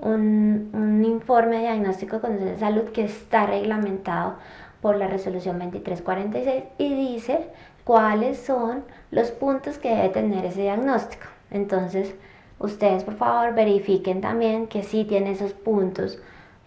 S1: un informe de diagnóstico de condiciones de salud que está reglamentado por la resolución 2346 y dice cuáles son los puntos que debe tener ese diagnóstico. Entonces ustedes por favor verifiquen también que sí tiene esos puntos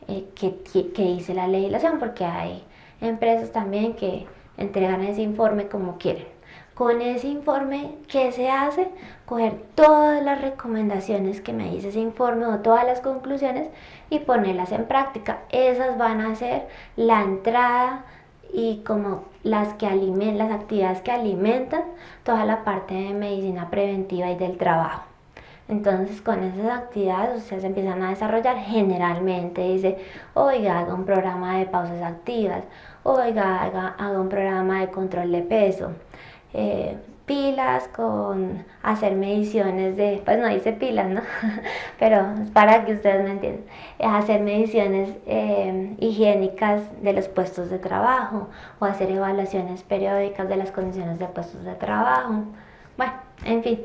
S1: que dice la legislación, porque hay empresas también que entregan ese informe como quieren. Con ese informe, ¿qué se hace? Coger todas las recomendaciones que me dice ese informe o todas las conclusiones y ponerlas en práctica. Esas van a ser la entrada y como las actividades que alimentan toda la parte de medicina preventiva y del trabajo. Entonces con esas actividades ustedes empiezan a desarrollar. Generalmente dice, oiga, haga un programa de pausas activas, oiga, haga un programa de control de peso, pilas con hacer mediciones de, pues no dice pilas, ¿no? Pero es para que ustedes me entiendan, hacer mediciones higiénicas de los puestos de trabajo o hacer evaluaciones periódicas de las condiciones de puestos de trabajo. Bueno, en fin,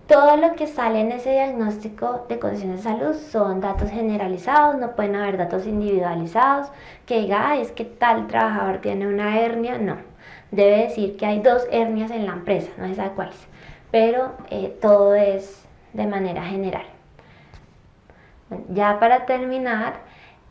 S1: todo lo que sale en ese diagnóstico de condiciones de salud son datos generalizados, no pueden haber datos individualizados que diga, ay, es que tal trabajador tiene una hernia, no. Debe decir que hay 2 hernias en la empresa, no se sabe cuáles, pero todo es de manera general. Bueno, ya para terminar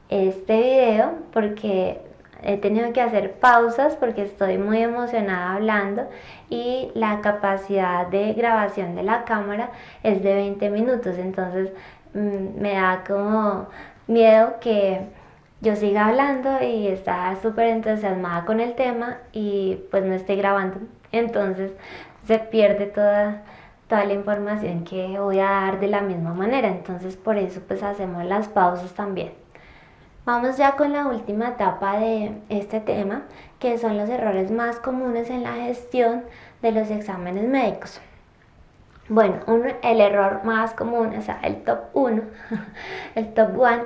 S1: este video, porque he tenido que hacer pausas porque estoy muy emocionada hablando y la capacidad de grabación de la cámara es de 20 minutos, entonces me da como miedo que yo siga hablando y está súper entusiasmada con el tema y pues no estoy grabando, entonces se pierde toda la información que voy a dar de la misma manera, entonces por eso pues hacemos las pausas también. Vamos ya con la última etapa de este tema, que son los errores más comunes en la gestión de los exámenes médicos. Bueno, el error más común, o sea, el top 1, el top 1,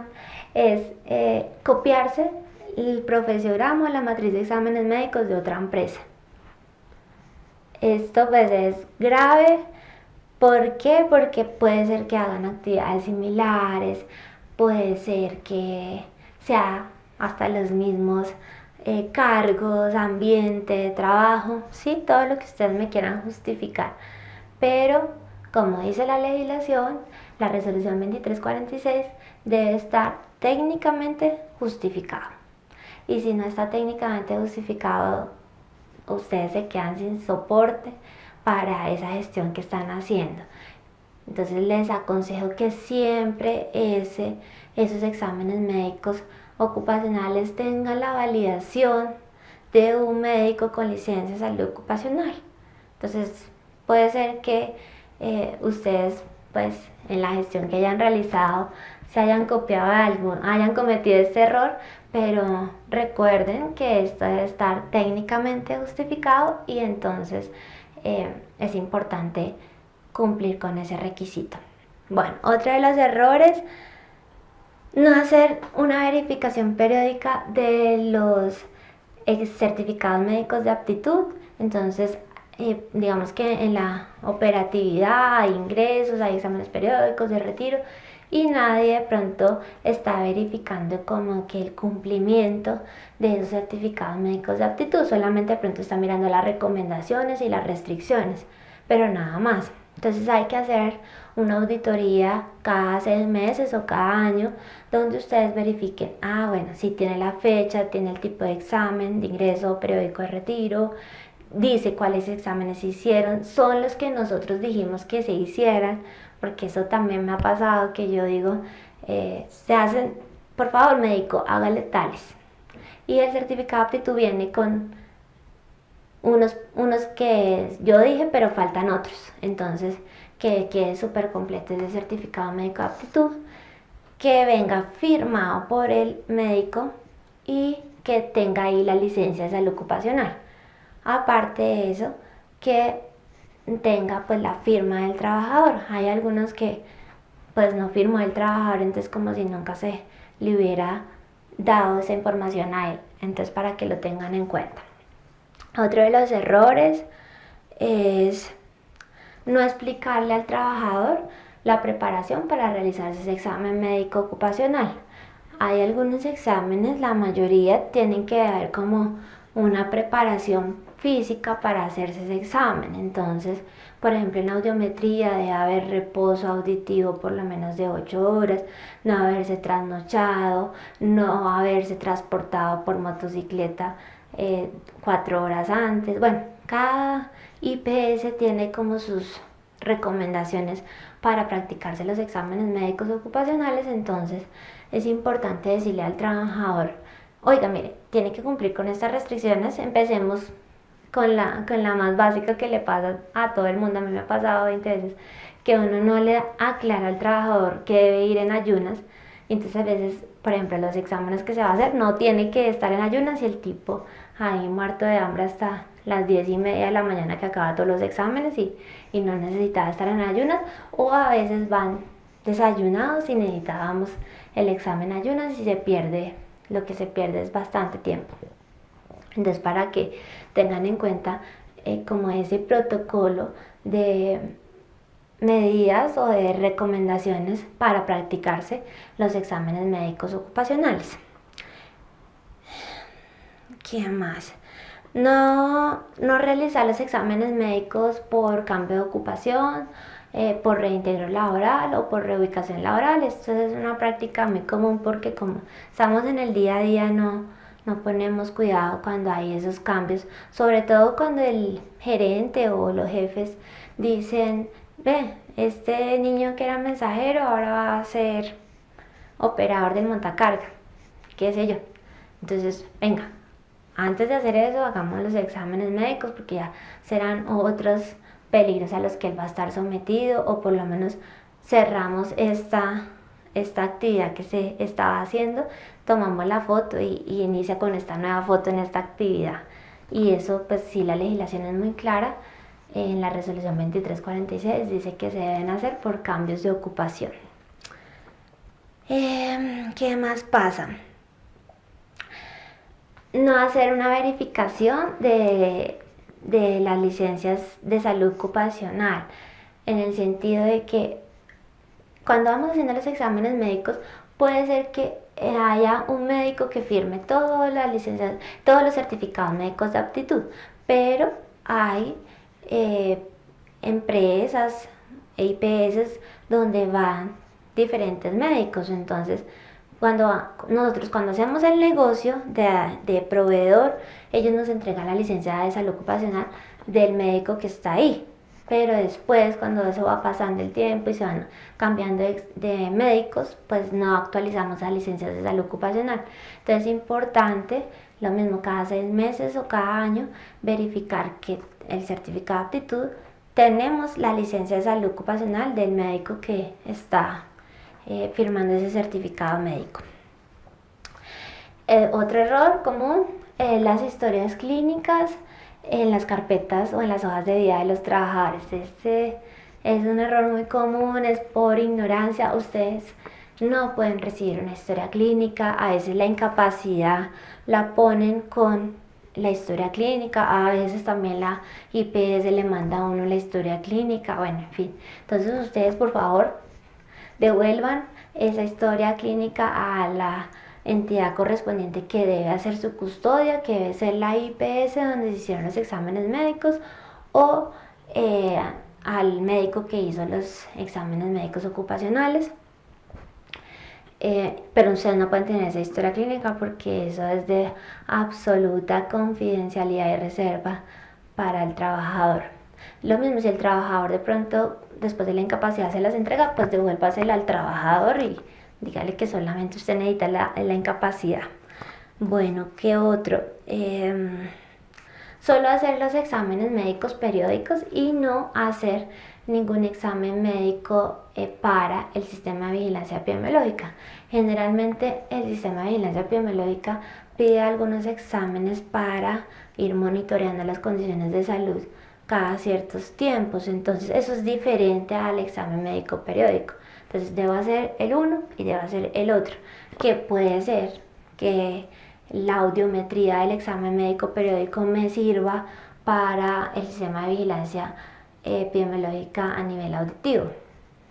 S1: es copiarse el profesiograma o la matriz de exámenes médicos de otra empresa. Esto pues es grave. ¿Por qué? Porque puede ser que hagan actividades similares, puede ser que sea hasta los mismos cargos, ambiente, trabajo, sí, todo lo que ustedes me quieran justificar. Pero, como dice la legislación, la resolución 2346 debe estar técnicamente justificado. Y si no está técnicamente justificado, ustedes se quedan sin soporte para esa gestión que están haciendo. Entonces les aconsejo que siempre esos exámenes médicos ocupacionales tengan la validación de un médico con licencia de salud ocupacional. Entonces puede ser que ustedes pues en la gestión que hayan realizado se hayan copiado algo, hayan cometido este error, pero recuerden que esto debe estar técnicamente justificado y entonces es importante cumplir con ese requisito. Bueno, otro de los errores, no hacer una verificación periódica de los certificados médicos de aptitud. Entonces, digamos que en la operatividad hay ingresos, hay exámenes periódicos de retiro y nadie de pronto está verificando como que el cumplimiento de esos certificados médicos de aptitud, solamente de pronto está mirando las recomendaciones y las restricciones, pero nada más. Entonces hay que hacer una auditoría cada 6 meses o cada año donde ustedes verifiquen, bueno, si tiene la fecha, tiene el tipo de examen de ingreso, periódico de retiro, dice cuáles exámenes se hicieron, son los que nosotros dijimos que se hicieran, porque eso también me ha pasado que yo digo, se hacen, por favor médico, hágale tales. Y el certificado de aptitud viene con unos que yo dije, pero faltan otros. Entonces, que quede súper completo ese certificado médico de aptitud. que venga firmado por el médico y que tenga ahí la licencia de salud ocupacional. Aparte de eso, que tenga pues la firma del trabajador. Hay algunos que pues no firmó el trabajador, entonces como si nunca se le hubiera dado esa información a él. Entonces para que lo tengan en cuenta. Otro de los errores es no explicarle al trabajador la preparación para realizarse ese examen médico ocupacional. Hay algunos exámenes, la mayoría tienen que haber como una preparación física para hacerse ese examen. Entonces, por ejemplo, en audiometría debe haber reposo auditivo por lo menos de 8 horas, no haberse trasnochado, no haberse transportado por motocicleta 4 horas antes. Bueno, cada IPS tiene como sus recomendaciones para practicarse los exámenes médicos ocupacionales. Entonces es importante decirle al trabajador, oiga, mire, tiene que cumplir con estas restricciones. Empecemos con la más básica que le pasa a todo el mundo. A mí me ha pasado 20 veces que uno no le aclara al trabajador que debe ir en ayunas. Entonces a veces, por ejemplo, los exámenes que se va a hacer no tiene que estar en ayunas y el tipo ahí muerto de hambre hasta las 10:30 de la mañana que acaba todos los exámenes y no necesitaba estar en ayunas, o a veces van desayunados y necesitábamos el examen en ayunas y se pierde, lo que se pierde es bastante tiempo. Entonces para que tengan en cuenta como ese protocolo de medidas o de recomendaciones para practicarse los exámenes médicos ocupacionales. ¿Qué más? No realizar los exámenes médicos por cambio de ocupación, por reintegro laboral o por reubicación laboral. Esto es una práctica muy común porque como estamos en el día a día no ponemos cuidado cuando hay esos cambios, sobre todo cuando el gerente o los jefes dicen, ve, este niño que era mensajero ahora va a ser operador del montacarga, qué sé yo. Entonces, venga, antes de hacer eso, hagamos los exámenes médicos porque ya serán otros peligros a los que él va a estar sometido, o por lo menos cerramos esta actividad que se estaba haciendo, tomamos la foto y inicia con esta nueva foto en esta actividad. Y eso, pues sí, la legislación es muy clara. En la resolución 2346 dice que se deben hacer por cambios de ocupación. ¿Qué más pasa? No hacer una verificación de las licencias de salud ocupacional, en el sentido de que cuando vamos haciendo los exámenes médicos puede ser que haya un médico que firme todas las licencias, todos los certificados médicos de aptitud, pero hay empresas e IPS donde van diferentes médicos. Entonces nosotros cuando hacemos el negocio de proveedor, ellos nos entregan la licencia de salud ocupacional del médico que está ahí, pero después cuando eso va pasando el tiempo y se van cambiando de médicos, pues no actualizamos las licencias de salud ocupacional. Entonces es importante, lo mismo cada 6 meses o cada año, verificar que el certificado de aptitud tenemos la licencia de salud ocupacional del médico que está firmando ese certificado médico. Otro error común, las historias clínicas en las carpetas o en las hojas de vida de los trabajadores. Este es un error muy común, es por ignorancia. Ustedes no pueden recibir una historia clínica, a veces la incapacidad la ponen con la historia clínica, a veces también la IPS le manda a uno la historia clínica, bueno, en fin. Entonces ustedes, por favor, devuelvan esa historia clínica a la entidad correspondiente que debe hacer su custodia, que debe ser la IPS donde se hicieron los exámenes médicos, o al médico que hizo los exámenes médicos ocupacionales. Pero ustedes no pueden tener esa historia clínica porque eso es de absoluta confidencialidad y reserva para el trabajador. Lo mismo si el trabajador de pronto después de la incapacidad se las entrega, pues devuélvasela al trabajador y dígale que solamente usted necesita la incapacidad. Bueno, ¿qué otro? solo hacer los exámenes médicos periódicos y no hacer ningún examen médico para el sistema de vigilancia epidemiológica. Generalmente el sistema de vigilancia epidemiológica pide algunos exámenes para ir monitoreando las condiciones de salud cada ciertos tiempos, entonces eso es diferente al examen médico periódico. Entonces debo hacer el uno y debo hacer el otro, que puede ser que la audiometría del examen médico periódico me sirva para el sistema de vigilancia epidemiológica a nivel auditivo,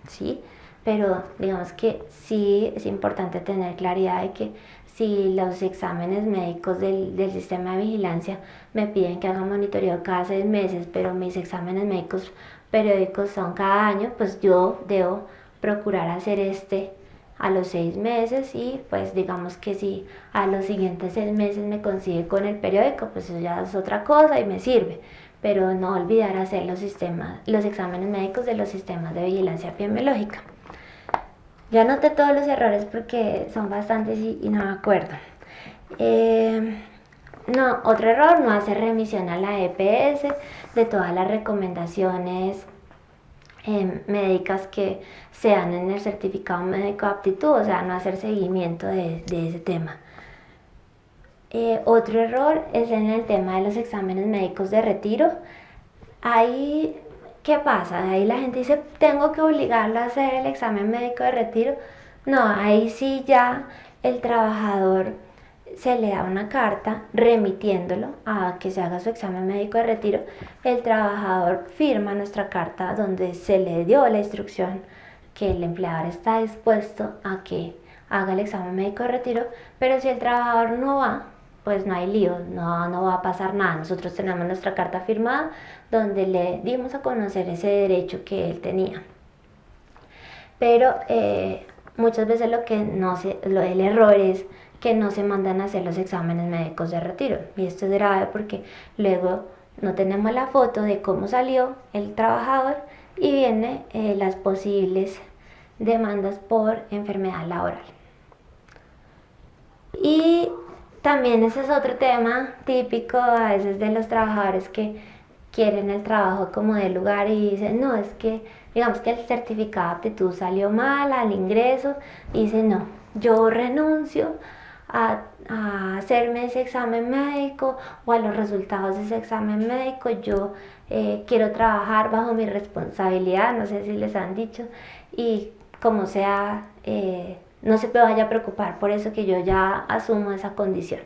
S1: ¿sí? Pero digamos que sí es importante tener claridad de que si los exámenes médicos del sistema de vigilancia me piden que haga monitoreo cada 6 meses, pero mis exámenes médicos periódicos son cada año, pues yo debo procurar hacer a los 6 meses y pues digamos que si a los siguientes 6 meses me consigue con el periódico, pues eso ya es otra cosa y me sirve. Pero no olvidar hacer los exámenes médicos de los sistemas de vigilancia epidemiológica. Ya anoté todos los errores porque son bastantes y no me acuerdo. No, otro error, no hacer remisión a la EPS de todas las recomendaciones médicas que se dan en el certificado médico de aptitud, o sea, no hacer seguimiento de ese tema. Otro error es en el tema de los exámenes médicos de retiro. Ahí, ¿qué pasa? Ahí la gente dice, tengo que obligarlo a hacer el examen médico de retiro. No, ahí sí ya el trabajador se le da una carta remitiéndolo a que se haga su examen médico de retiro. El trabajador firma nuestra carta donde se le dio la instrucción que el empleador está dispuesto a que haga el examen médico de retiro, pero si el trabajador no va, pues no hay lío, no va a pasar nada. Nosotros tenemos nuestra carta firmada donde le dimos a conocer ese derecho que él tenía. Pero muchas veces el error es que no se mandan a hacer los exámenes médicos de retiro. Y esto es grave porque luego no tenemos la foto de cómo salió el trabajador y vienen las posibles demandas por enfermedad laboral. Y también ese es otro tema típico a veces de los trabajadores que quieren el trabajo como de lugar y dicen, no, es que digamos que el certificado de aptitud salió mal al ingreso y dicen, no, yo renuncio a hacerme ese examen médico o a los resultados de ese examen médico, yo quiero trabajar bajo mi responsabilidad, no sé si les han dicho, y como sea, no se vaya a preocupar por eso que yo ya asumo esa condición.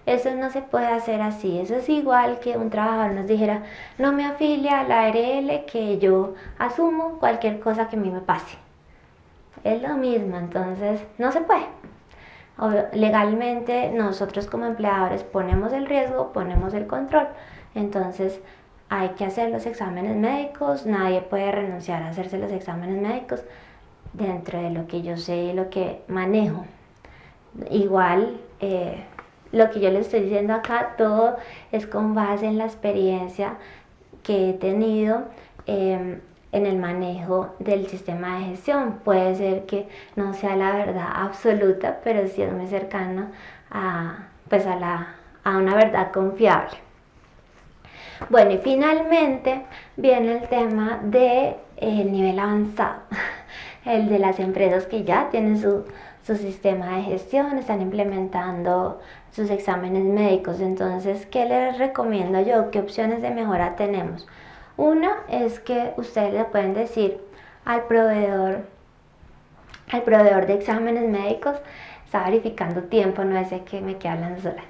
S1: Eso no se puede hacer así, eso es igual que un trabajador nos dijera, no me afilia a la ARL que yo asumo cualquier cosa que a mí me pase. Es lo mismo, entonces no se puede. Legalmente nosotros como empleadores ponemos el riesgo, ponemos el control, entonces hay que hacer los exámenes médicos, nadie puede renunciar a hacerse los exámenes médicos dentro de lo que yo sé y lo que manejo. Igual, lo que yo les estoy diciendo acá, todo es con base en la experiencia que he tenido en el manejo del sistema de gestión. Puede ser que no sea la verdad absoluta, pero sí es muy cercano a una verdad confiable. Bueno, y finalmente viene el tema del nivel avanzado, el de las empresas que ya tienen su sistema de gestión, están implementando sus exámenes médicos. Entonces, ¿qué les recomiendo yo? ¿Qué opciones de mejora tenemos? Una es que ustedes le pueden decir al proveedor de exámenes médicos, está verificando tiempo, no es que me quede hablando sola.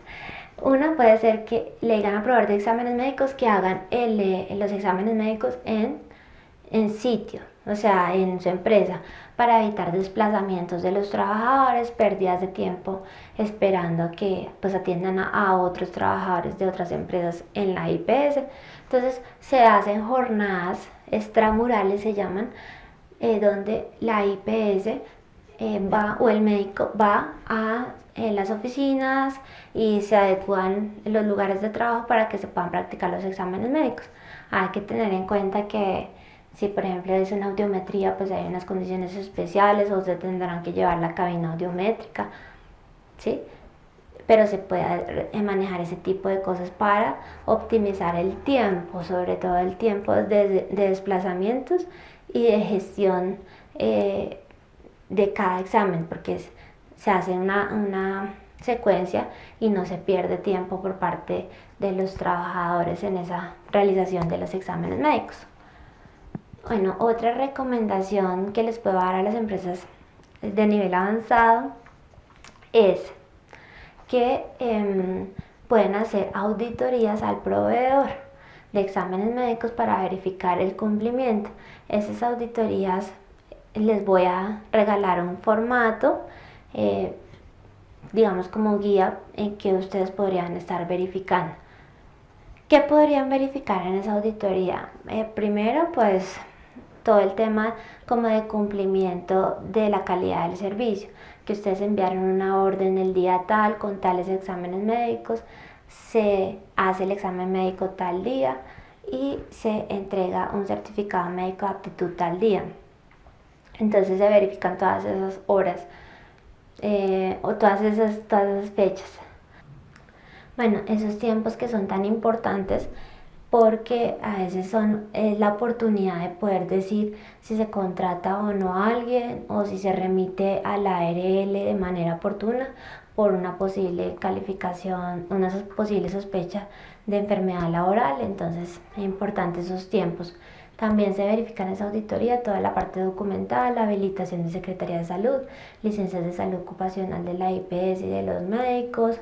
S1: Una puede ser que le digan al proveedor de exámenes médicos que hagan los exámenes médicos en sitio, o sea, en su empresa, para evitar desplazamientos de los trabajadores, pérdidas de tiempo esperando que pues atiendan a otros trabajadores de otras empresas en la IPS. Entonces se hacen jornadas extramurales, se llaman, donde la IPS va o el médico va a las oficinas y se adecuan los lugares de trabajo para que se puedan practicar los exámenes médicos. Hay que tener en cuenta que si por ejemplo es una audiometría, pues hay unas condiciones especiales o se tendrán que llevar la cabina audiométrica, ¿sí? pero se puede manejar ese tipo de cosas para optimizar el tiempo, sobre todo el tiempo de desplazamientos y de gestión de cada examen, porque se hace una secuencia y no se pierde tiempo por parte de los trabajadores en esa realización de los exámenes médicos. Bueno, otra recomendación que les puedo dar a las empresas de nivel avanzado es que pueden hacer auditorías al proveedor de exámenes médicos para verificar el cumplimiento. Esas auditorías les voy a regalar un formato, digamos como guía, en que ustedes podrían estar verificando. ¿Qué podrían verificar en esa auditoría? Primero, pues todo el tema como de cumplimiento de la calidad del servicio, que ustedes enviaron una orden el día tal con tales exámenes médicos, se hace el examen médico tal día y se entrega un certificado médico de aptitud tal día. Entonces se verifican todas esas horas o todas esas fechas. Bueno, esos tiempos que son tan importantes, porque a veces son la oportunidad de poder decir si se contrata o no a alguien, o si se remite a la ARL de manera oportuna por una posible calificación, una posible sospecha de enfermedad laboral. Entonces es importante esos tiempos. También se verifica en esa auditoría toda la parte documental, la habilitación de Secretaría de Salud, licencias de salud ocupacional de la IPS y de los médicos.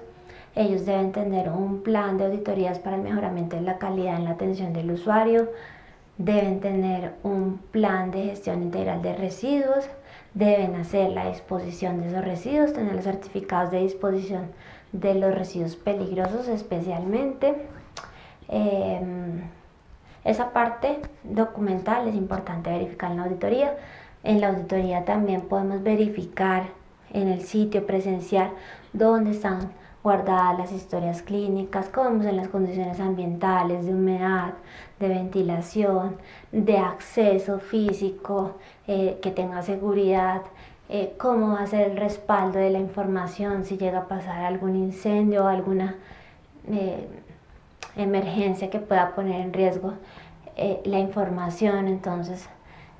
S1: Ellos deben tener un plan de auditorías para el mejoramiento de la calidad en la atención del usuario, deben tener un plan de gestión integral de residuos, deben hacer la disposición de esos residuos, tener los certificados de disposición de los residuos peligrosos especialmente. Esa parte documental es importante verificar en la auditoría. En la auditoría también podemos verificar en el sitio presencial dónde están guardadas las historias clínicas, cómo son las condiciones ambientales, de humedad, de ventilación, de acceso físico, que tenga seguridad, cómo va a ser el respaldo de la información si llega a pasar algún incendio o alguna emergencia que pueda poner en riesgo la información. Entonces,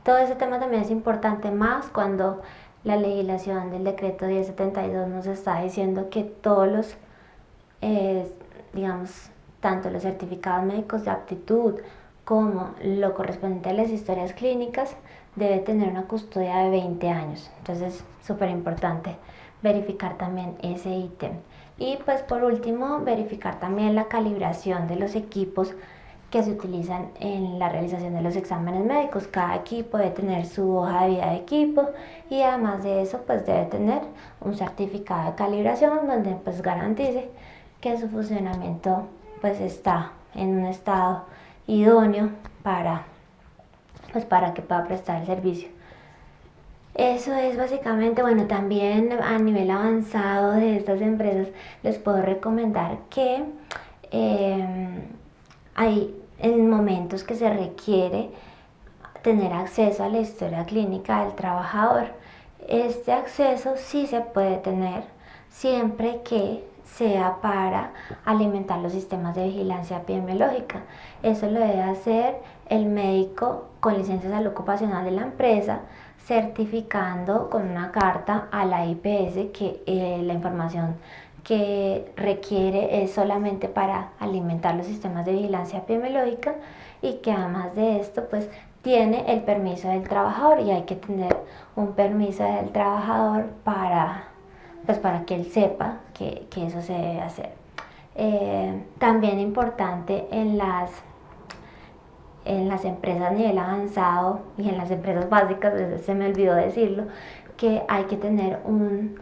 S1: todo ese tema también es importante, más cuando la legislación del decreto 1072 nos está diciendo que todos los, digamos, tanto los certificados médicos de aptitud como lo correspondiente a las historias clínicas debe tener una custodia de 20 años. Entonces, súper importante verificar también ese ítem. Y pues por último, verificar también la calibración de los equipos que se utilizan en la realización de los exámenes médicos. Cada equipo debe tener su hoja de vida de equipo, y además de eso pues debe tener un certificado de calibración donde pues garantice que su funcionamiento pues está en un estado idóneo para que pueda prestar el servicio. Eso es básicamente. Bueno, también a nivel avanzado de estas empresas les puedo recomendar que hay en momentos que se requiere tener acceso a la historia clínica del trabajador. Este acceso sí se puede tener siempre que sea para alimentar los sistemas de vigilancia epidemiológica. Eso lo debe hacer el médico con licencia de salud ocupacional de la empresa, certificando con una carta a la IPS que la información que requiere es solamente para alimentar los sistemas de vigilancia epidemiológica, y que además de esto pues tiene el permiso del trabajador, y hay que tener un permiso del trabajador para que él sepa que eso se debe hacer. También importante en las empresas a nivel avanzado y en las empresas básicas, se me olvidó decirlo, que hay que tener un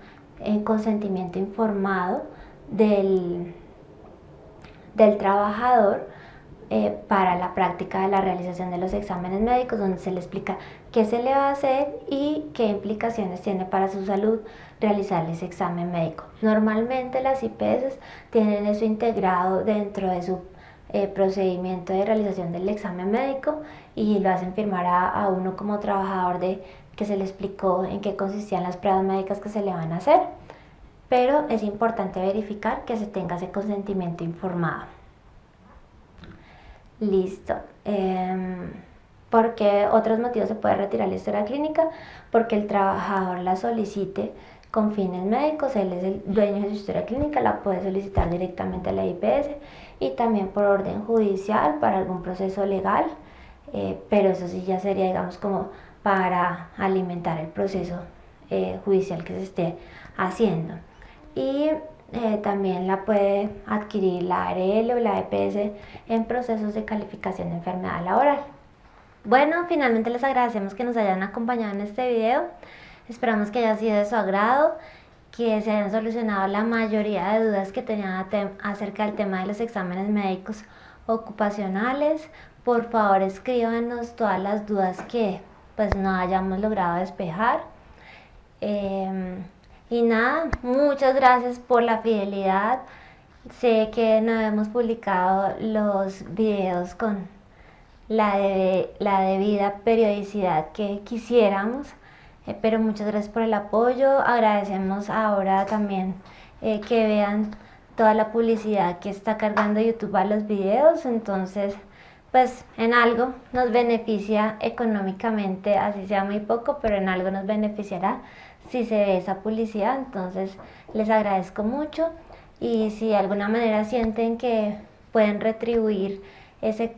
S1: consentimiento informado del trabajador para la práctica de la realización de los exámenes médicos, donde se le explica qué se le va a hacer y qué implicaciones tiene para su salud realizar ese examen médico. Normalmente las IPS tienen eso integrado dentro de su procedimiento de realización del examen médico, y lo hacen firmar a uno como trabajador de que se le explicó en qué consistían las pruebas médicas que se le van a hacer. pero es importante verificar que se tenga ese consentimiento informado. Listo. ¿Por qué otros motivos se puede retirar la historia clínica? Porque el trabajador la solicite con fines médicos, él es el dueño de su historia clínica, la puede solicitar directamente a la IPS y también por orden judicial para algún proceso legal, pero eso sí ya sería, digamos, como para alimentar el proceso judicial que se esté haciendo. Y también la puede adquirir la ARL o la EPS en procesos de calificación de enfermedad laboral. Bueno, finalmente les agradecemos que nos hayan acompañado en este video. Esperamos que haya sido de su agrado, que se hayan solucionado la mayoría de dudas que tenían acerca del tema de los exámenes médicos ocupacionales. Por favor, escríbanos todas las dudas que pues no hayamos logrado despejar. Y nada, muchas gracias por la fidelidad. Sé que no hemos publicado los videos con la debida periodicidad que quisiéramos, pero muchas gracias por el apoyo. Agradecemos ahora también que vean toda la publicidad que está cargando YouTube a los videos, entonces pues en algo nos beneficia económicamente, así sea muy poco, pero en algo nos beneficiará si se ve esa publicidad. Entonces les agradezco mucho, y si de alguna manera sienten que pueden retribuir ese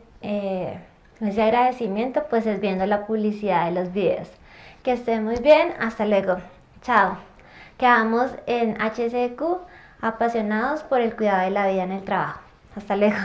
S1: agradecimiento, pues es viendo la publicidad de los videos. Que estén muy bien, hasta luego, chao. Quedamos en HSEQ, apasionados por el cuidado de la vida en el trabajo. Hasta luego.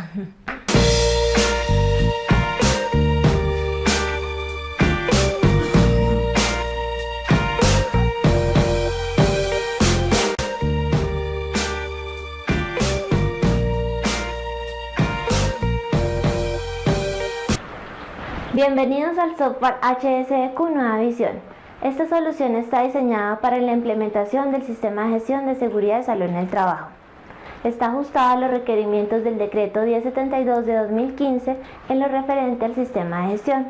S1: Bienvenidos al software HSEQ Nueva Visión. Esta solución está diseñada para la implementación del Sistema de Gestión de Seguridad y Salud en el Trabajo. Está ajustada a los requerimientos del Decreto 1072 de 2015 en lo referente al sistema de gestión.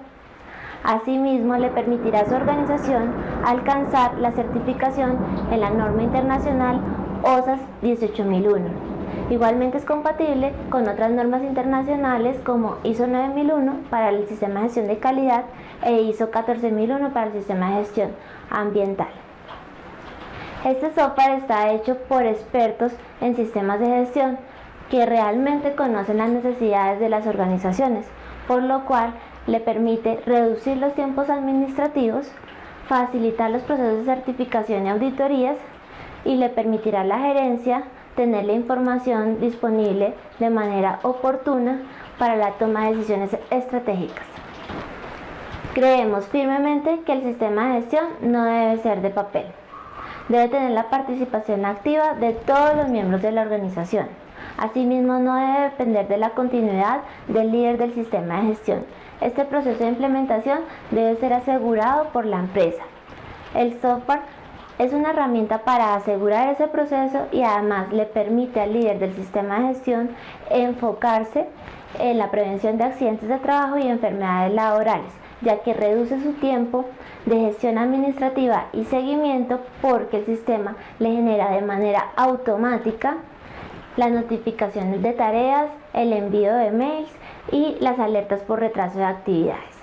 S1: Asimismo, le permitirá a su organización alcanzar la certificación en la norma internacional OSAS 18001. Igualmente es compatible con otras normas internacionales como ISO 9001 para el sistema de gestión de calidad e ISO 14001 para el sistema de gestión ambiental. Este software está hecho por expertos en sistemas de gestión que realmente conocen las necesidades de las organizaciones, por lo cual le permite reducir los tiempos administrativos, facilitar los procesos de certificación y auditorías, y le permitirá a la gerencia tener la información disponible de manera oportuna para la toma de decisiones estratégicas. Creemos firmemente que el sistema de gestión no debe ser de papel. Debe tener la participación activa de todos los miembros de la organización. Asimismo, no debe depender de la continuidad del líder del sistema de gestión. Este proceso de implementación debe ser asegurado por la empresa. El software es una herramienta para asegurar ese proceso y además le permite al líder del sistema de gestión enfocarse en la prevención de accidentes de trabajo y enfermedades laborales, ya que reduce su tiempo de gestión administrativa y seguimiento, porque el sistema le genera de manera automática las notificaciones de tareas, el envío de mails y las alertas por retraso de actividades.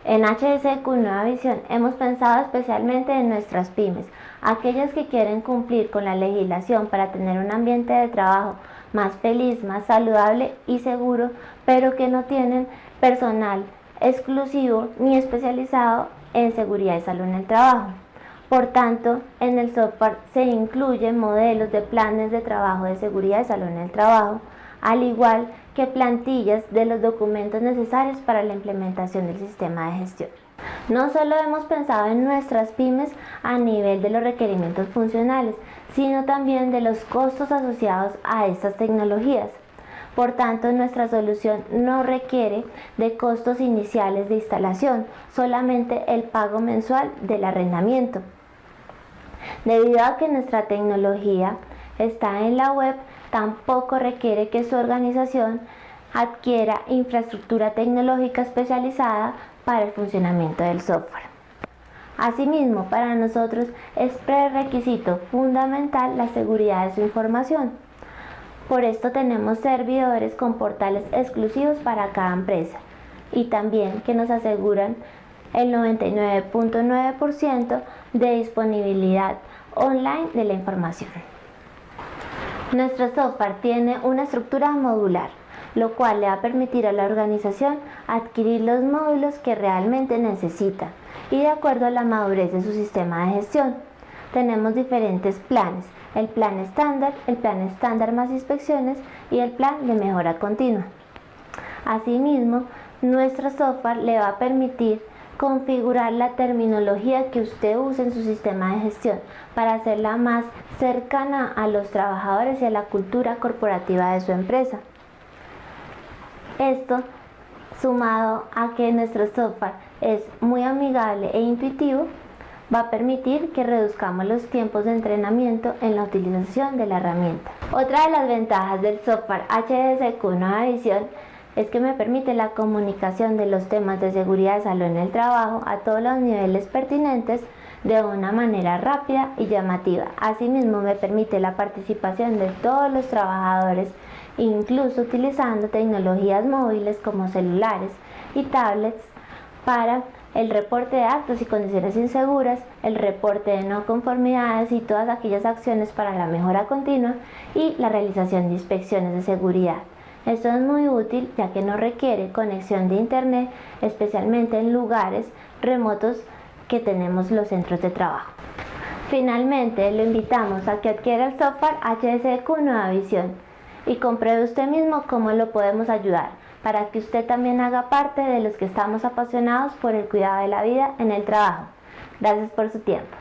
S1: En HSEQ Nueva Visión hemos pensado especialmente en nuestras pymes, aquellas que quieren cumplir con la legislación para tener un ambiente de trabajo más feliz, más saludable y seguro, pero que no tienen personal exclusivo ni especializado en seguridad y salud en el trabajo. Por tanto, en el software se incluyen modelos de planes de trabajo de seguridad y salud en el trabajo, al igual que plantillas de los documentos necesarios para la implementación del sistema de gestión. No solo hemos pensado en nuestras pymes a nivel de los requerimientos funcionales, sino también de los costos asociados a estas tecnologías. Por tanto, nuestra solución no requiere de costos iniciales de instalación, solamente el pago mensual del arrendamiento. Debido a que nuestra tecnología está en la web, tampoco requiere que su organización adquiera infraestructura tecnológica especializada para el funcionamiento del software. Asimismo, para nosotros es prerequisito fundamental la seguridad de su información. Por esto tenemos servidores con portales exclusivos para cada empresa y también que nos aseguran el 99.9% de disponibilidad online de la información. Nuestro software tiene una estructura modular, lo cual le va a permitir a la organización adquirir los módulos que realmente necesita y de acuerdo a la madurez de su sistema de gestión. Tenemos diferentes planes, el plan estándar más inspecciones y el plan de mejora continua. Asimismo, nuestro software le va a permitir configurar la terminología que usted use en su sistema de gestión para hacerla más cercana a los trabajadores y a la cultura corporativa de su empresa. Esto, sumado a que nuestro software es muy amigable e intuitivo, va a permitir que reduzcamos los tiempos de entrenamiento en la utilización de la herramienta. Otra de las ventajas del software HDSQ Nueva Visión es que me permite la comunicación de los temas de seguridad de salud en el trabajo a todos los niveles pertinentes de una manera rápida y llamativa. Asimismo, me permite la participación de todos los trabajadores, incluso utilizando tecnologías móviles como celulares y tablets para el reporte de actos y condiciones inseguras, el reporte de no conformidades y todas aquellas acciones para la mejora continua y la realización de inspecciones de seguridad. Esto es muy útil ya que no requiere conexión de internet, especialmente en lugares remotos que tenemos los centros de trabajo. Finalmente, lo invitamos a que adquiera el software HDSQ Nueva Visión y compruebe usted mismo cómo lo podemos ayudar para que usted también haga parte de los que estamos apasionados por el cuidado de la vida en el trabajo. Gracias por su tiempo.